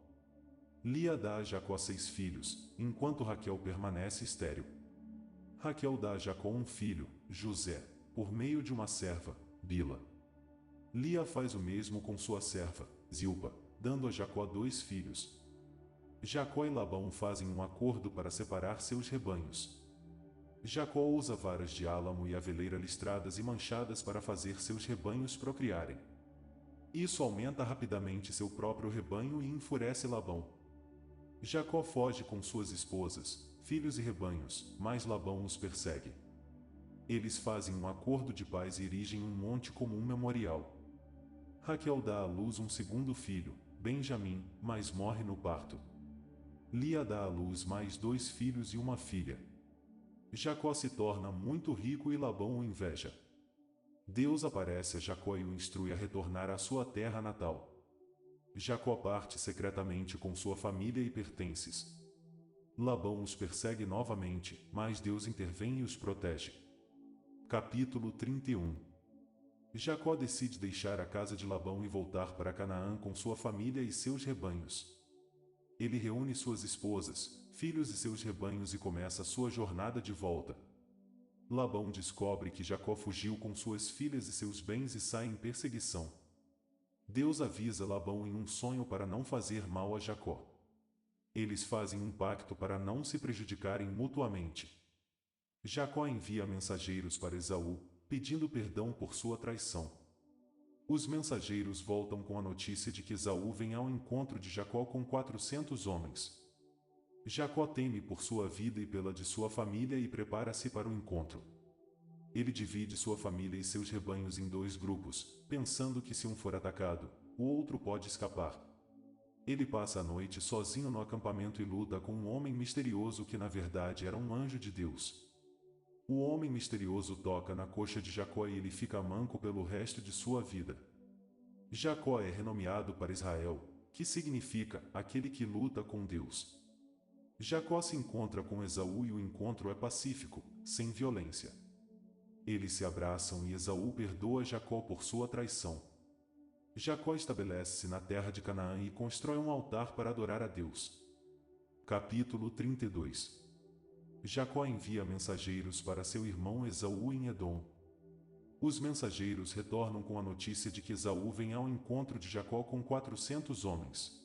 A: Lia dá a Jacó 6 filhos, enquanto Raquel permanece estéril. Raquel dá a Jacó um filho, José, por meio de uma serva, Bila. Lia faz o mesmo com sua serva, Zilpa, dando a Jacó 2 filhos. Jacó e Labão fazem um acordo para separar seus rebanhos. Jacó usa varas de álamo e aveleira listradas e manchadas para fazer seus rebanhos procriarem. Isso aumenta rapidamente seu próprio rebanho e enfurece Labão. Jacó foge com suas esposas, filhos e rebanhos, mas Labão os persegue. Eles fazem um acordo de paz e erigem um monte como um memorial. Raquel dá à luz um segundo filho, Benjamim, mas morre no parto. Lia dá à luz mais 2 filhos e uma filha. Jacó se torna muito rico e Labão o inveja. Deus aparece a Jacó e o instrui a retornar à sua terra natal. Jacó parte secretamente com sua família e pertences. Labão os persegue novamente, mas Deus intervém e os protege. Capítulo 31. Jacó decide deixar a casa de Labão e voltar para Canaã com sua família e seus rebanhos. Ele reúne suas esposas, filhos e seus rebanhos e começa sua jornada de volta. Labão descobre que Jacó fugiu com suas filhas e seus bens e sai em perseguição. Deus avisa Labão em um sonho para não fazer mal a Jacó. Eles fazem um pacto para não se prejudicarem mutuamente. Jacó envia mensageiros para Esaú, pedindo perdão por sua traição. Os mensageiros voltam com a notícia de que Esaú vem ao encontro de Jacó com 400 homens. Jacó teme por sua vida e pela de sua família e prepara-se para o encontro. Ele divide sua família e seus rebanhos em 2 grupos, pensando que se um for atacado, o outro pode escapar. Ele passa a noite sozinho no acampamento e luta com um homem misterioso que na verdade era um anjo de Deus. O homem misterioso toca na coxa de Jacó e ele fica manco pelo resto de sua vida. Jacó é renomeado para Israel, que significa aquele que luta com Deus. Jacó se encontra com Esaú e o encontro é pacífico, sem violência. Eles se abraçam e Esaú perdoa Jacó por sua traição. Jacó estabelece-se na terra de Canaã e constrói um altar para adorar a Deus. Capítulo 32. Jacó envia mensageiros para seu irmão Esaú em Edom. Os mensageiros retornam com a notícia de que Esaú vem ao encontro de Jacó com 400 homens.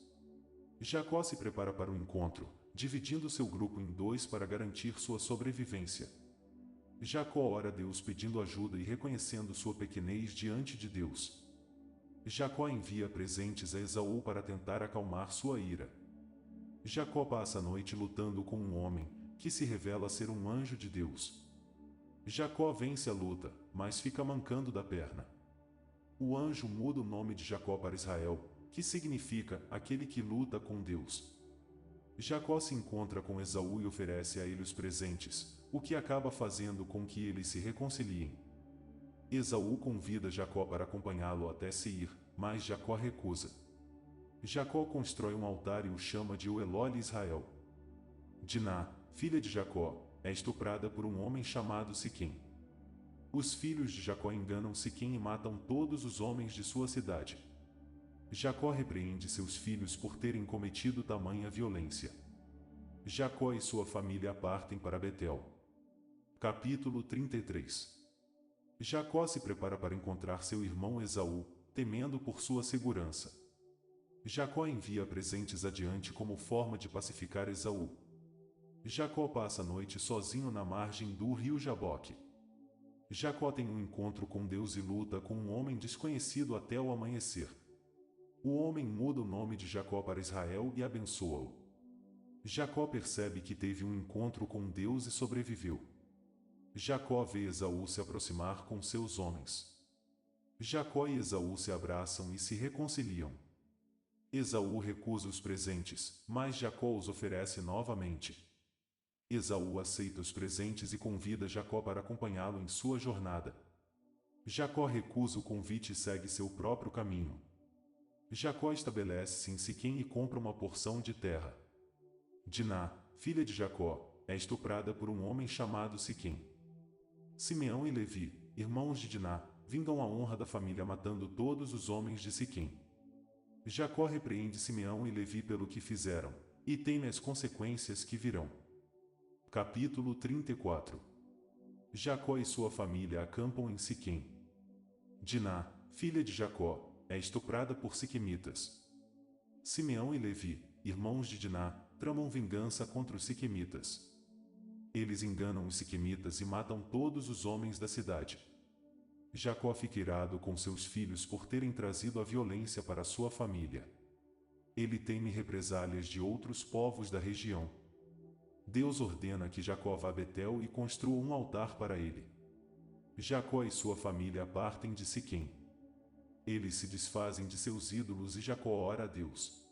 A: Jacó se prepara para o encontro, dividindo seu grupo em 2 para garantir sua sobrevivência. Jacó ora a Deus pedindo ajuda e reconhecendo sua pequenez diante de Deus. Jacó envia presentes a Esaú para tentar acalmar sua ira. Jacó passa a noite lutando com um homem, que se revela ser um anjo de Deus. Jacó vence a luta, mas fica mancando da perna. O anjo muda o nome de Jacó para Israel, que significa aquele que luta com Deus. Jacó se encontra com Esaú e oferece a ele os presentes, o que acaba fazendo com que eles se reconciliem. Esaú convida Jacó para acompanhá-lo até Seir, mas Jacó recusa. Jacó constrói um altar e o chama de Elole Israel. Diná, filha de Jacó, é estuprada por um homem chamado Siquém. Os filhos de Jacó enganam Siquém e matam todos os homens de sua cidade. Jacó repreende seus filhos por terem cometido tamanha violência. Jacó e sua família partem para Betel. Capítulo 33. Jacó se prepara para encontrar seu irmão Esaú, temendo por sua segurança. Jacó envia presentes adiante como forma de pacificar Esaú. Jacó passa a noite sozinho na margem do rio Jaboque. Jacó tem um encontro com Deus e luta com um homem desconhecido até o amanhecer. O homem muda o nome de Jacó para Israel e abençoa-o. Jacó percebe que teve um encontro com Deus e sobreviveu. Jacó vê Esaú se aproximar com seus homens. Jacó e Esaú se abraçam e se reconciliam. Esaú recusa os presentes, mas Jacó os oferece novamente. Esaú aceita os presentes e convida Jacó para acompanhá-lo em sua jornada. Jacó recusa o convite e segue seu próprio caminho. Jacó estabelece-se em Siquém e compra uma porção de terra. Diná, filha de Jacó, é estuprada por um homem chamado Siquém. Simeão e Levi, irmãos de Diná, vingam a honra da família matando todos os homens de Siquém. Jacó repreende Simeão e Levi pelo que fizeram, e teme as consequências que virão. Capítulo 34. Jacó e sua família acampam em Siquém. Diná, filha de Jacó, é estuprada por siquemitas. Simeão e Levi, irmãos de Diná, tramam vingança contra os siquemitas. Eles enganam os siquemitas e matam todos os homens da cidade. Jacó fica irado com seus filhos por terem trazido a violência para sua família. Ele teme represálias de outros povos da região. Deus ordena que Jacó vá a Betel e construa um altar para ele. Jacó e sua família partem de Siquém. Eles se desfazem de seus ídolos e Jacó ora a Deus.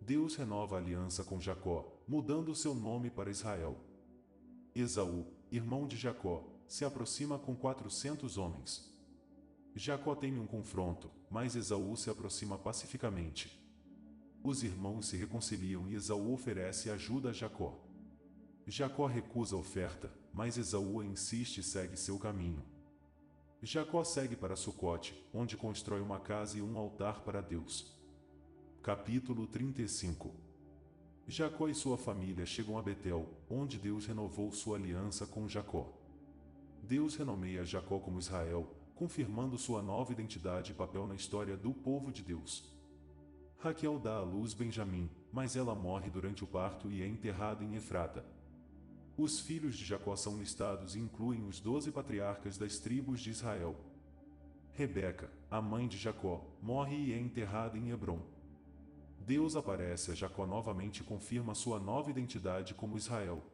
A: Deus renova a aliança com Jacó, mudando seu nome para Israel. Esaú, irmão de Jacó, se aproxima com 400 homens. Jacó teme um confronto, mas Esaú se aproxima pacificamente. Os irmãos se reconciliam e Esaú oferece ajuda a Jacó. Jacó recusa a oferta, mas Esaú insiste e segue seu caminho. Jacó segue para Sucote, onde constrói uma casa e um altar para Deus. Capítulo 35. Jacó e sua família chegam a Betel, onde Deus renovou sua aliança com Jacó. Deus renomeia Jacó como Israel, confirmando sua nova identidade e papel na história do povo de Deus. Raquel dá à luz Benjamim, mas ela morre durante o parto e é enterrada em Efrata. Os filhos de Jacó são listados e incluem os 12 patriarcas das tribos de Israel. Rebeca, a mãe de Jacó, morre e é enterrada em Hebrom. Deus aparece a Jacó novamente e confirma sua nova identidade como Israel.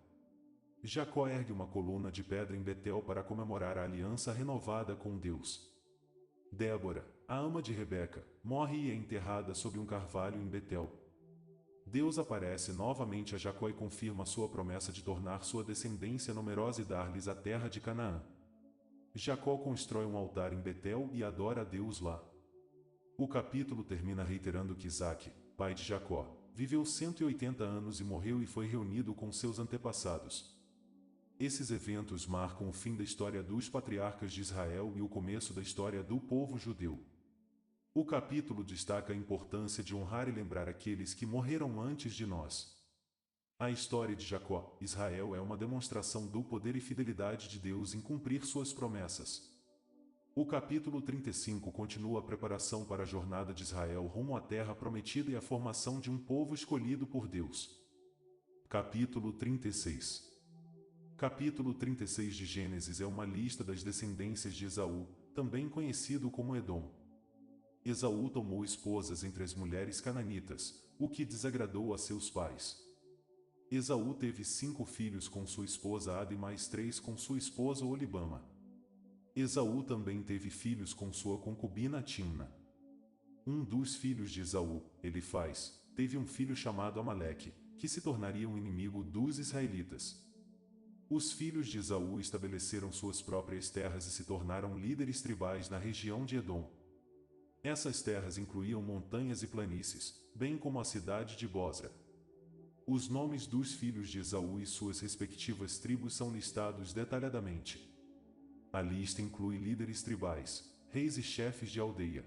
A: Jacó ergue uma coluna de pedra em Betel para comemorar a aliança renovada com Deus. Débora, a ama de Rebeca, morre e é enterrada sob um carvalho em Betel. Deus aparece novamente a Jacó e confirma sua promessa de tornar sua descendência numerosa e dar-lhes a terra de Canaã. Jacó constrói um altar em Betel e adora a Deus lá. O capítulo termina reiterando que Isaque, pai de Jacó, viveu 180 anos e morreu e foi reunido com seus antepassados. Esses eventos marcam o fim da história dos patriarcas de Israel e o começo da história do povo judeu. O capítulo destaca a importância de honrar e lembrar aqueles que morreram antes de nós. A história de Jacó, Israel é uma demonstração do poder e fidelidade de Deus em cumprir suas promessas. O capítulo 35 continua a preparação para a jornada de Israel rumo à terra prometida e a formação de um povo escolhido por Deus. Capítulo 36. Capítulo 36 de Gênesis é uma lista das descendências de Esaú, também conhecido como Edom. Esaú tomou esposas entre as mulheres cananitas, o que desagradou a seus pais. Esaú teve 5 filhos com sua esposa Ada e mais 3 com sua esposa Olibama. Esaú também teve filhos com sua concubina Timna. Um dos filhos de Esaú, Elifaz, teve um filho chamado Amaleque, que se tornaria um inimigo dos israelitas. Os filhos de Esaú estabeleceram suas próprias terras e se tornaram líderes tribais na região de Edom. Essas terras incluíam montanhas e planícies, bem como a cidade de Bosra. Os nomes dos filhos de Esaú e suas respectivas tribos são listados detalhadamente. A lista inclui líderes tribais, reis e chefes de aldeia.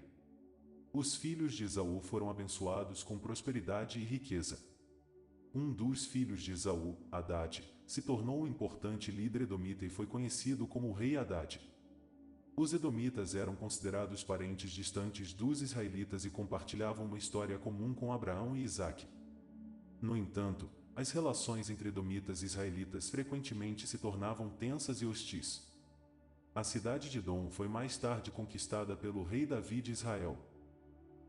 A: Os filhos de Esaú foram abençoados com prosperidade e riqueza. Um dos filhos de Esaú, Hadad, se tornou um importante líder edomita e foi conhecido como o rei Hadad. Os edomitas eram considerados parentes distantes dos israelitas e compartilhavam uma história comum com Abraão e Isaque. No entanto, as relações entre edomitas e israelitas frequentemente se tornavam tensas e hostis. A cidade de Edom foi mais tarde conquistada pelo rei Davi de Israel.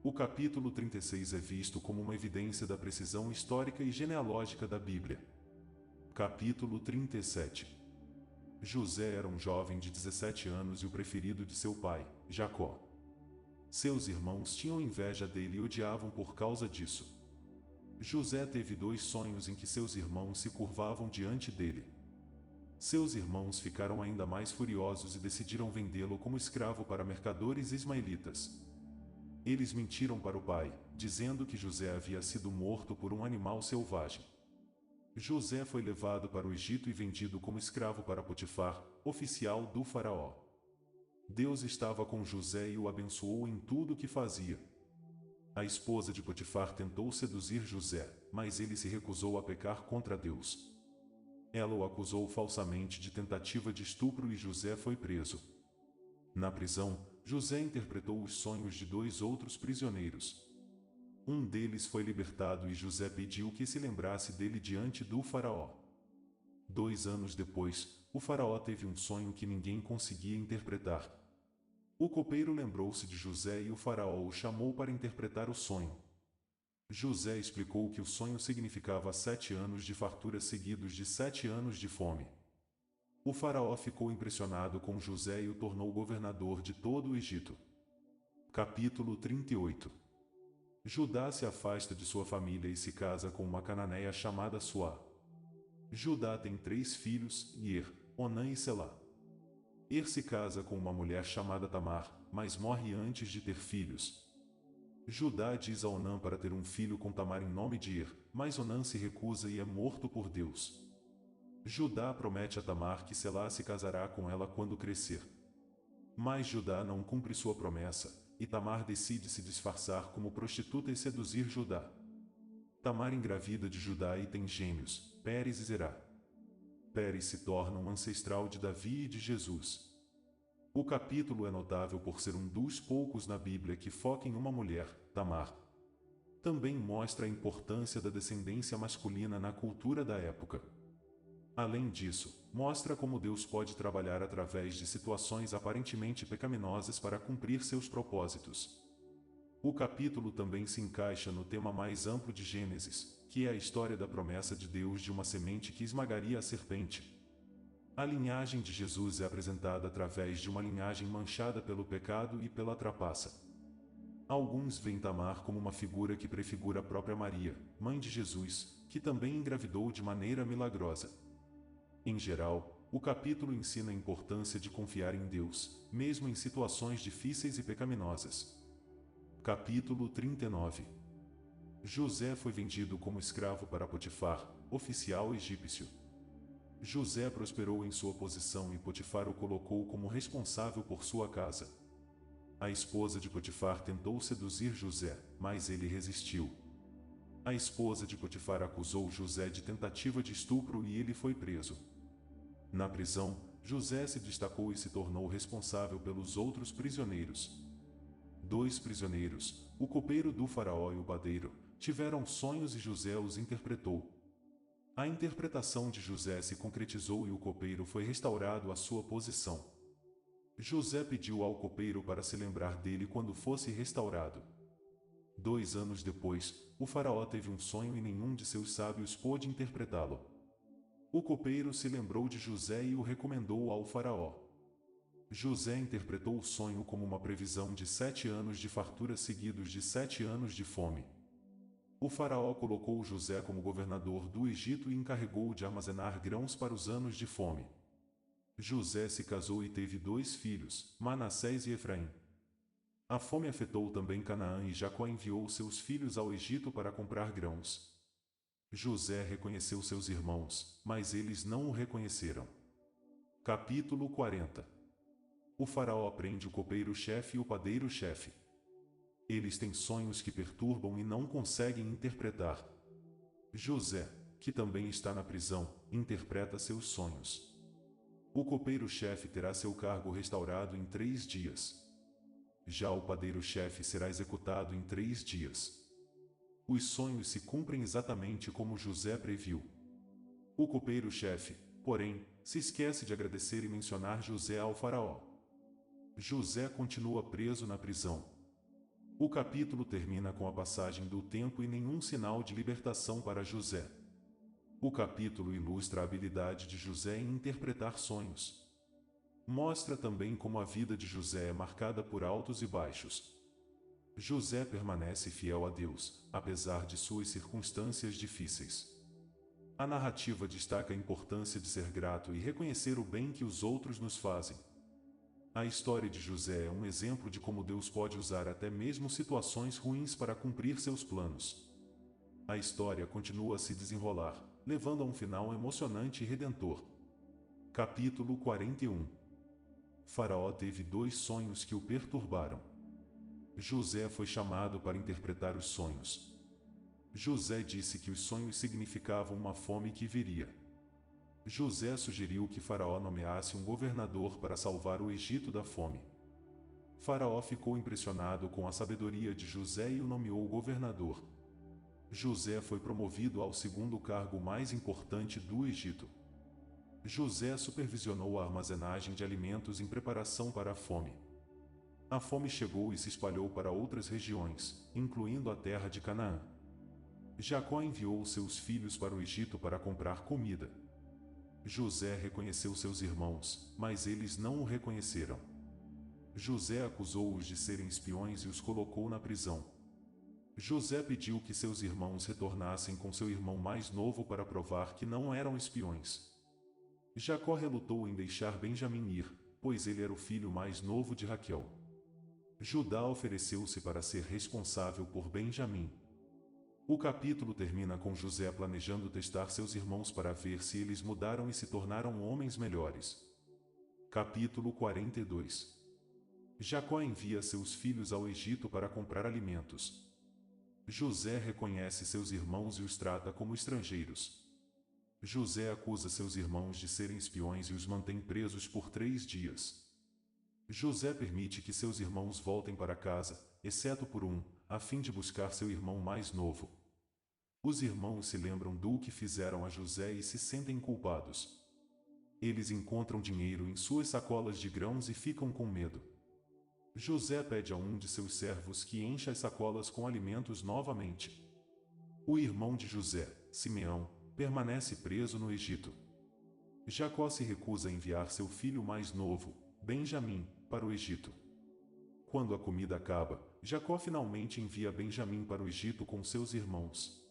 A: O capítulo 36 é visto como uma evidência da precisão histórica e genealógica da Bíblia. Capítulo 37. José era um jovem de 17 anos e o preferido de seu pai, Jacó. Seus irmãos tinham inveja dele e odiavam por causa disso. José teve 2 sonhos em que seus irmãos se curvavam diante dele. Seus irmãos ficaram ainda mais furiosos e decidiram vendê-lo como escravo para mercadores ismaelitas. Eles mentiram para o pai, dizendo que José havia sido morto por um animal selvagem. José foi levado para o Egito e vendido como escravo para Potifar, oficial do faraó. Deus estava com José e o abençoou em tudo o que fazia. A esposa de Potifar tentou seduzir José, mas ele se recusou a pecar contra Deus. Ela o acusou falsamente de tentativa de estupro e José foi preso. Na prisão, José interpretou os sonhos de 2 outros prisioneiros. Um deles foi libertado e José pediu que se lembrasse dele diante do faraó. 2 anos depois, o faraó teve um sonho que ninguém conseguia interpretar. O copeiro lembrou-se de José e o faraó o chamou para interpretar o sonho. José explicou que o sonho significava 7 anos de fartura seguidos de 7 anos de fome. O faraó ficou impressionado com José e o tornou governador de todo o Egito. Capítulo 38. Judá se afasta de sua família e se casa com uma cananeia chamada Suá. Judá tem 3 filhos, Ir, Onã e Selá. Se casa com uma mulher chamada Tamar, mas morre antes de ter filhos. Judá diz a Onã para ter um filho com Tamar em nome de mas Onã se recusa e é morto por Deus. Judá promete a Tamar que Selá se casará com ela quando crescer. Mas Judá não cumpre sua promessa, e Tamar decide se disfarçar como prostituta e seduzir Judá. Tamar engravida de Judá e tem gêmeos, Pérez e Zerá. Pérez se torna um ancestral de Davi e de Jesus. O capítulo é notável por ser um dos poucos na Bíblia que foca em uma mulher, Tamar. Também mostra a importância da descendência masculina na cultura da época. Além disso, mostra como Deus pode trabalhar através de situações aparentemente pecaminosas para cumprir seus propósitos. O capítulo também se encaixa no tema mais amplo de Gênesis, que é a história da promessa de Deus de uma semente que esmagaria a serpente. A linhagem de Jesus é apresentada através de uma linhagem manchada pelo pecado e pela trapaça. Alguns veem Tamar como uma figura que prefigura a própria Maria, mãe de Jesus, que também engravidou de maneira milagrosa. Em geral, o capítulo ensina a importância de confiar em Deus, mesmo em situações difíceis e pecaminosas. Capítulo 39. José foi vendido como escravo para Potifar, oficial egípcio. José prosperou em sua posição e Potifar o colocou como responsável por sua casa. A esposa de Potifar tentou seduzir José, mas ele resistiu. A esposa de Potifar acusou José de tentativa de estupro e ele foi preso. Na prisão, José se destacou e se tornou responsável pelos outros prisioneiros. 2 prisioneiros, o copeiro do faraó e o padeiro, tiveram sonhos e José os interpretou. A interpretação de José se concretizou e o copeiro foi restaurado à sua posição. José pediu ao copeiro para se lembrar dele quando fosse restaurado. 2 anos depois, o faraó teve um sonho e nenhum de seus sábios pôde interpretá-lo. O copeiro se lembrou de José e o recomendou ao faraó. José interpretou o sonho como uma previsão de 7 anos de fartura seguidos de 7 anos de fome. O faraó colocou José como governador do Egito e encarregou-o de armazenar grãos para os anos de fome. José se casou e teve 2 filhos, Manassés e Efraim. A fome afetou também Canaã e Jacó enviou seus filhos ao Egito para comprar grãos. José reconheceu seus irmãos, mas eles não o reconheceram. Capítulo 40. O faraó prende o copeiro-chefe e o padeiro-chefe. Eles têm sonhos que perturbam e não conseguem interpretar. José, que também está na prisão, interpreta seus sonhos. O copeiro-chefe terá seu cargo restaurado em 3 dias. Já o padeiro-chefe será executado em 3 dias. Os sonhos se cumprem exatamente como José previu. O copeiro-chefe, porém, se esquece de agradecer e mencionar José ao faraó. José continua preso na prisão. O capítulo termina com a passagem do tempo e nenhum sinal de libertação para José. O capítulo ilustra a habilidade de José em interpretar sonhos. Mostra também como a vida de José é marcada por altos e baixos. José permanece fiel a Deus, apesar de suas circunstâncias difíceis. A narrativa destaca a importância de ser grato e reconhecer o bem que os outros nos fazem. A história de José é um exemplo de como Deus pode usar até mesmo situações ruins para cumprir seus planos. A história continua a se desenrolar, levando a um final emocionante e redentor. Capítulo 41. Faraó teve 2 sonhos que o perturbaram. José foi chamado para interpretar os sonhos. José disse que os sonhos significavam uma fome que viria. José sugeriu que Faraó nomeasse um governador para salvar o Egito da fome. Faraó ficou impressionado com a sabedoria de José e o nomeou governador. José foi promovido ao 2º cargo mais importante do Egito. José supervisionou a armazenagem de alimentos em preparação para a fome. A fome chegou e se espalhou para outras regiões, incluindo a terra de Canaã. Jacó enviou seus filhos para o Egito para comprar comida. José reconheceu seus irmãos, mas eles não o reconheceram. José acusou-os de serem espiões e os colocou na prisão. José pediu que seus irmãos retornassem com seu irmão mais novo para provar que não eram espiões. Jacó relutou em deixar Benjamim ir, pois ele era o filho mais novo de Raquel. Judá ofereceu-se para ser responsável por Benjamim. O capítulo termina com José planejando testar seus irmãos para ver se eles mudaram e se tornaram homens melhores. Capítulo 42. Jacó envia seus filhos ao Egito para comprar alimentos. José reconhece seus irmãos e os trata como estrangeiros. José acusa seus irmãos de serem espiões e os mantém presos por 3 dias. José permite que seus irmãos voltem para casa, exceto por um, a fim de buscar seu irmão mais novo. Os irmãos se lembram do que fizeram a José e se sentem culpados. Eles encontram dinheiro em suas sacolas de grãos e ficam com medo. José pede a um de seus servos que encha as sacolas com alimentos novamente. O irmão de José, Simeão, permanece preso no Egito. Jacó se recusa a enviar seu filho mais novo, Benjamim, para o Egito. Quando a comida acaba, Jacó finalmente envia Benjamim para o Egito com seus irmãos.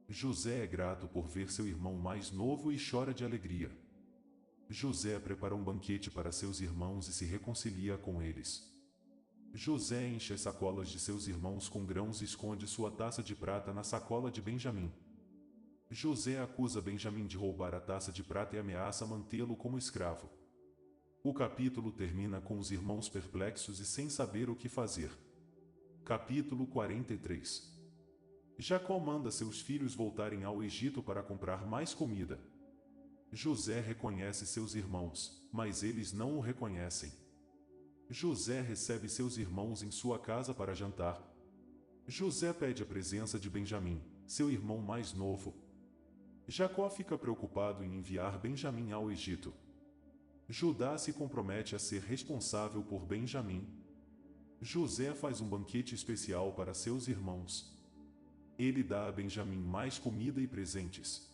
A: José é grato por ver seu irmão mais novo e chora de alegria. José prepara um banquete para seus irmãos e se reconcilia com eles. José enche as sacolas de seus irmãos com grãos e esconde sua taça de prata na sacola de Benjamim. José acusa Benjamim de roubar a taça de prata e ameaça mantê-lo como escravo. O capítulo termina com os irmãos perplexos e sem saber o que fazer. Capítulo 43. Jacó manda seus filhos voltarem ao Egito para comprar mais comida. José reconhece seus irmãos, mas eles não o reconhecem. José recebe seus irmãos em sua casa para jantar. José pede a presença de Benjamim, seu irmão mais novo. Jacó fica preocupado em enviar Benjamim ao Egito. Judá se compromete a ser responsável por Benjamim. José faz um banquete especial para seus irmãos. Ele dá a Benjamim mais comida e presentes.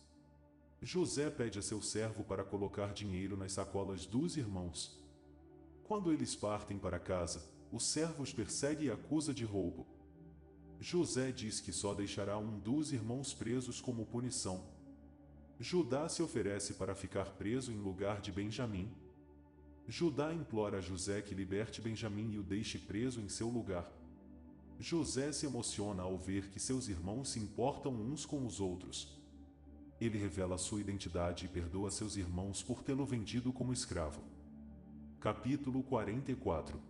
A: José pede a seu servo para colocar dinheiro nas sacolas dos irmãos. Quando eles partem para casa, o servo os persegue e acusa de roubo. José diz que só deixará um dos irmãos presos como punição. Judá se oferece para ficar preso em lugar de Benjamim. Judá implora a José que liberte Benjamim e o deixe preso em seu lugar. José se emociona ao ver que seus irmãos se importam uns com os outros. Ele revela sua identidade e perdoa seus irmãos por tê-lo vendido como escravo. Capítulo 44.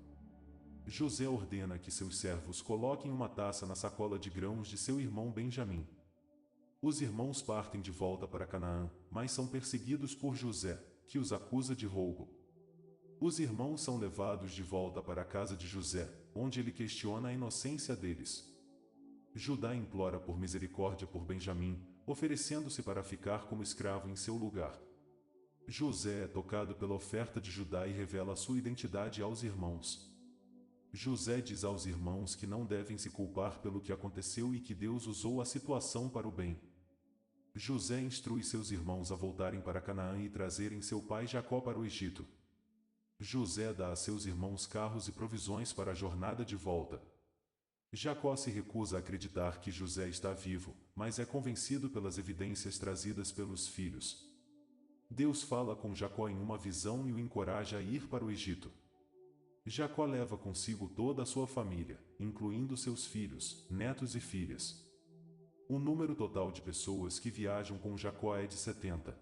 A: José ordena que seus servos coloquem uma taça na sacola de grãos de seu irmão Benjamim. Os irmãos partem de volta para Canaã, mas são perseguidos por José, que os acusa de roubo. Os irmãos são levados de volta para a casa de José, onde ele questiona a inocência deles. Judá implora por misericórdia por Benjamim, oferecendo-se para ficar como escravo em seu lugar. José é tocado pela oferta de Judá e revela sua identidade aos irmãos. José diz aos irmãos que não devem se culpar pelo que aconteceu e que Deus usou a situação para o bem. José instrui seus irmãos a voltarem para Canaã e trazerem seu pai Jacó para o Egito. José dá a seus irmãos carros e provisões para a jornada de volta. Jacó se recusa a acreditar que José está vivo, mas é convencido pelas evidências trazidas pelos filhos. Deus fala com Jacó em uma visão e o encoraja a ir para o Egito. Jacó leva consigo toda a sua família, incluindo seus filhos, netos e filhas. O número total de pessoas que viajam com Jacó é de 70.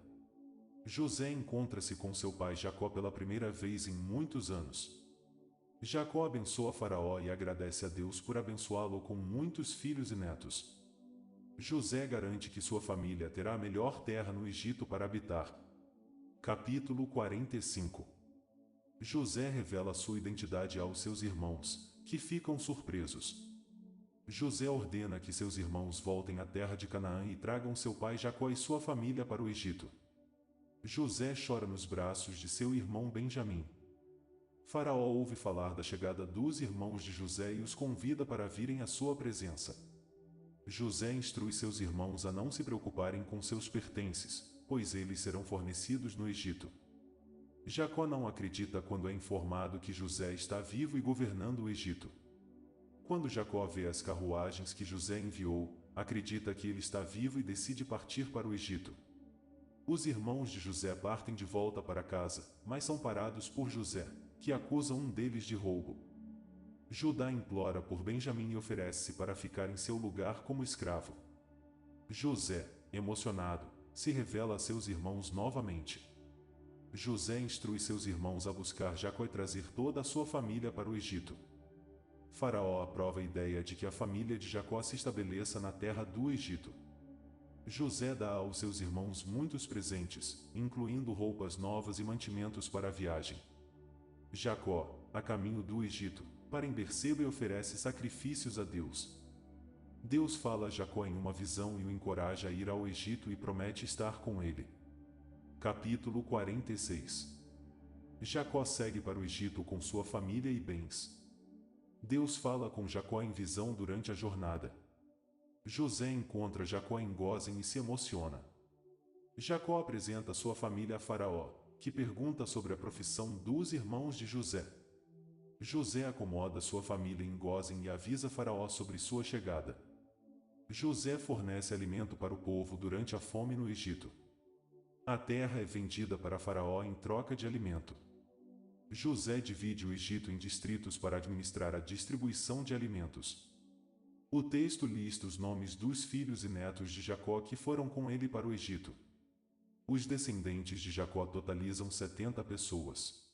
A: José encontra-se com seu pai Jacó pela primeira vez em muitos anos. Jacó abençoa Faraó e agradece a Deus por abençoá-lo com muitos filhos e netos. José garante que sua família terá a melhor terra no Egito para habitar. Capítulo 45. José revela sua identidade aos seus irmãos, que ficam surpresos. José ordena que seus irmãos voltem à terra de Canaã e tragam seu pai Jacó e sua família para o Egito. José chora nos braços de seu irmão Benjamim. Faraó ouve falar da chegada dos irmãos de José e os convida para virem à sua presença. José instrui seus irmãos a não se preocuparem com seus pertences, pois eles serão fornecidos no Egito. Jacó não acredita quando é informado que José está vivo e governando o Egito. Quando Jacó vê as carruagens que José enviou, acredita que ele está vivo e decide partir para o Egito. Os irmãos de José partem de volta para casa, mas são parados por José, que acusa um deles de roubo. Judá implora por Benjamim e oferece-se para ficar em seu lugar como escravo. José, emocionado, se revela a seus irmãos novamente. José instrui seus irmãos a buscar Jacó e trazer toda a sua família para o Egito. Faraó aprova a ideia de que a família de Jacó se estabeleça na terra do Egito. José dá aos seus irmãos muitos presentes, incluindo roupas novas e mantimentos para a viagem. Jacó, a caminho do Egito, para em Berseba e oferece sacrifícios a Deus. Deus fala a Jacó em uma visão e o encoraja a ir ao Egito e promete estar com ele. Capítulo 46. Jacó segue para o Egito com sua família e bens. Deus fala com Jacó em visão durante a jornada. José encontra Jacó em Gósen e se emociona. Jacó apresenta sua família a Faraó, que pergunta sobre a profissão dos irmãos de José. José acomoda sua família em Gósen e avisa Faraó sobre sua chegada. José fornece alimento para o povo durante a fome no Egito. A terra é vendida para Faraó em troca de alimento. José divide o Egito em distritos para administrar a distribuição de alimentos. O texto lista os nomes dos filhos e netos de Jacó que foram com ele para o Egito. Os descendentes de Jacó totalizam 70 pessoas.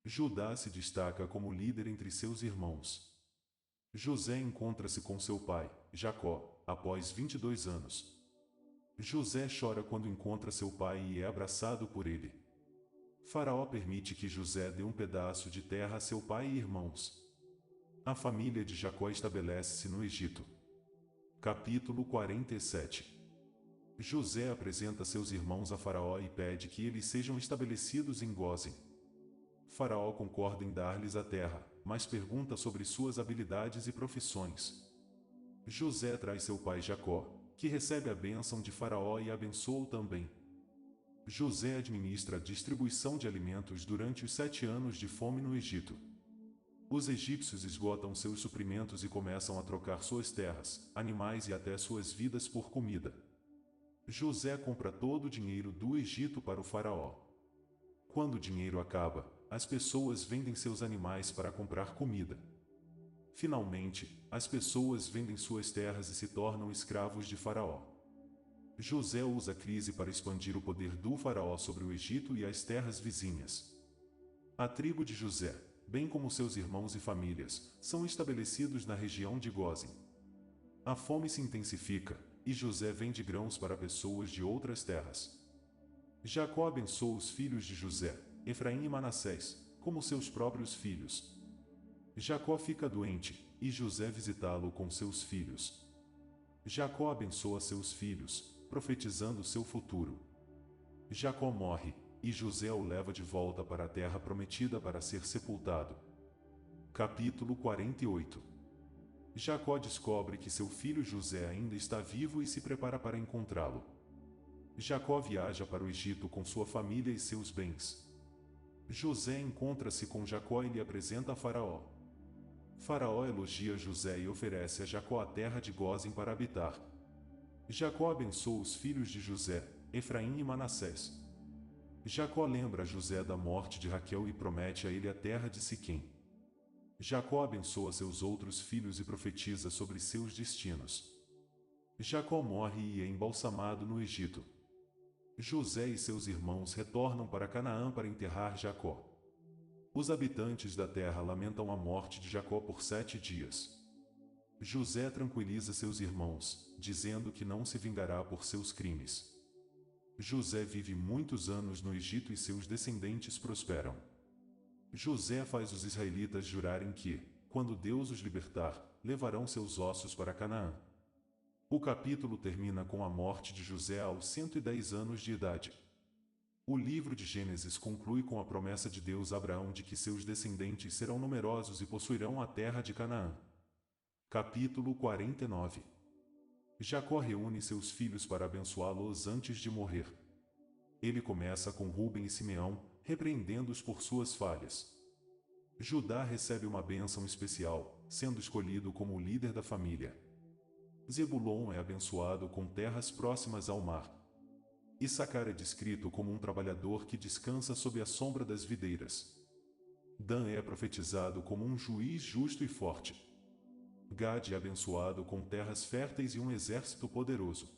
A: Judá se destaca como líder entre seus irmãos. José encontra-se com seu pai, Jacó, após 22 anos. José chora quando encontra seu pai e é abraçado por ele. Faraó permite que José dê um pedaço de terra a seu pai e irmãos. A família de Jacó estabelece-se no Egito. Capítulo 47. José apresenta seus irmãos a Faraó e pede que eles sejam estabelecidos em Gósen. Faraó concorda em dar-lhes a terra, mas pergunta sobre suas habilidades e profissões. José traz seu pai Jacó, que recebe a bênção de Faraó e abençoa-o também. José administra a distribuição de alimentos durante os 7 anos de fome no Egito. Os egípcios esgotam seus suprimentos e começam a trocar suas terras, animais e até suas vidas por comida. José compra todo o dinheiro do Egito para o Faraó. Quando o dinheiro acaba, as pessoas vendem seus animais para comprar comida. Finalmente, as pessoas vendem suas terras e se tornam escravos de Faraó. José usa a crise para expandir o poder do Faraó sobre o Egito e as terras vizinhas. A tribo de José, bem como seus irmãos e famílias, são estabelecidos na região de Gósen. A fome se intensifica, e José vende grãos para pessoas de outras terras. Jacó abençoa os filhos de José, Efraim e Manassés, como seus próprios filhos. Jacó fica doente, e José visitá-lo com seus filhos. Jacó abençoa seus filhos, profetizando seu futuro. Jacó morre, e José o leva de volta para a terra prometida para ser sepultado. Capítulo 48. Jacó descobre que seu filho José ainda está vivo e se prepara para encontrá-lo. Jacó viaja para o Egito com sua família e seus bens. José encontra-se com Jacó e lhe apresenta a Faraó. Faraó elogia José e oferece a Jacó a terra de Gósen para habitar. Jacó abençoa os filhos de José, Efraim e Manassés. Jacó lembra a José da morte de Raquel e promete a ele a terra de Siquém. Jacó abençoa seus outros filhos e profetiza sobre seus destinos. Jacó morre e é embalsamado no Egito. José e seus irmãos retornam para Canaã para enterrar Jacó. Os habitantes da terra lamentam a morte de Jacó por 7 dias. José tranquiliza seus irmãos, dizendo que não se vingará por seus crimes. José vive muitos anos no Egito e seus descendentes prosperam. José faz os israelitas jurarem que, quando Deus os libertar, levarão seus ossos para Canaã. O capítulo termina com a morte de José aos 110 anos de idade. O livro de Gênesis conclui com a promessa de Deus a Abraão de que seus descendentes serão numerosos e possuirão a terra de Canaã. Capítulo 49. Jacó reúne seus filhos para abençoá-los antes de morrer. Ele começa com Rúben e Simeão, repreendendo-os por suas falhas. Judá recebe uma bênção especial, sendo escolhido como o líder da família. Zebulon é abençoado com terras próximas ao mar. Issacar é descrito como um trabalhador que descansa sob a sombra das videiras. Dan é profetizado como um juiz justo e forte. Gad é abençoado com terras férteis e um exército poderoso.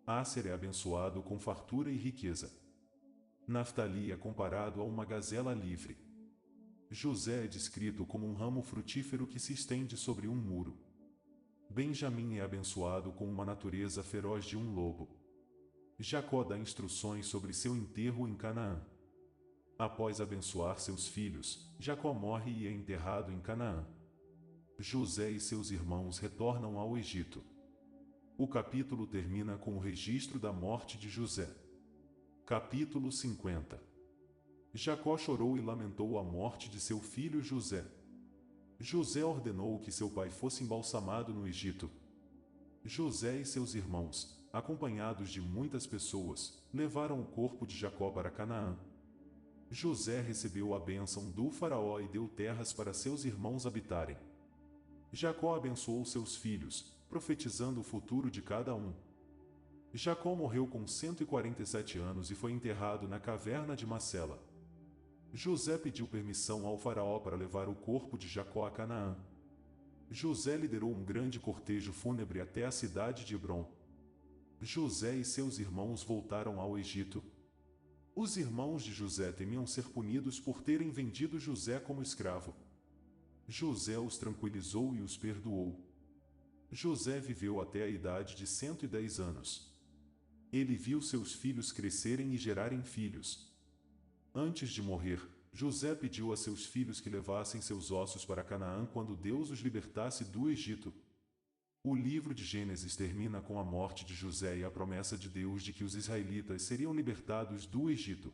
A: Asser é abençoado com fartura e riqueza. Naftali é comparado a uma gazela livre. José é descrito como um ramo frutífero que se estende sobre um muro. Benjamim é abençoado com uma natureza feroz de um lobo. Jacó dá instruções sobre seu enterro em Canaã. Após abençoar seus filhos, Jacó morre e é enterrado em Canaã. José e seus irmãos retornam ao Egito. O capítulo termina com o registro da morte de José. Capítulo 50. Jacó chorou e lamentou a morte de seu filho José. José ordenou que seu pai fosse embalsamado no Egito. José e seus irmãos, acompanhados de muitas pessoas, levaram o corpo de Jacó para Canaã. José recebeu a bênção do faraó e deu terras para seus irmãos habitarem. Jacó abençoou seus filhos, profetizando o futuro de cada um. Jacó morreu com 147 anos e foi enterrado na caverna de Macela. José pediu permissão ao faraó para levar o corpo de Jacó a Canaã. José liderou um grande cortejo fúnebre até a cidade de Hebrom. José e seus irmãos voltaram ao Egito. Os irmãos de José temiam ser punidos por terem vendido José como escravo. José os tranquilizou e os perdoou. José viveu até a idade de 110 anos. Ele viu seus filhos crescerem e gerarem filhos. Antes de morrer, José pediu a seus filhos que levassem seus ossos para Canaã quando Deus os libertasse do Egito. O livro de Gênesis termina com a morte de José e a promessa de Deus de que os israelitas seriam libertados do Egito.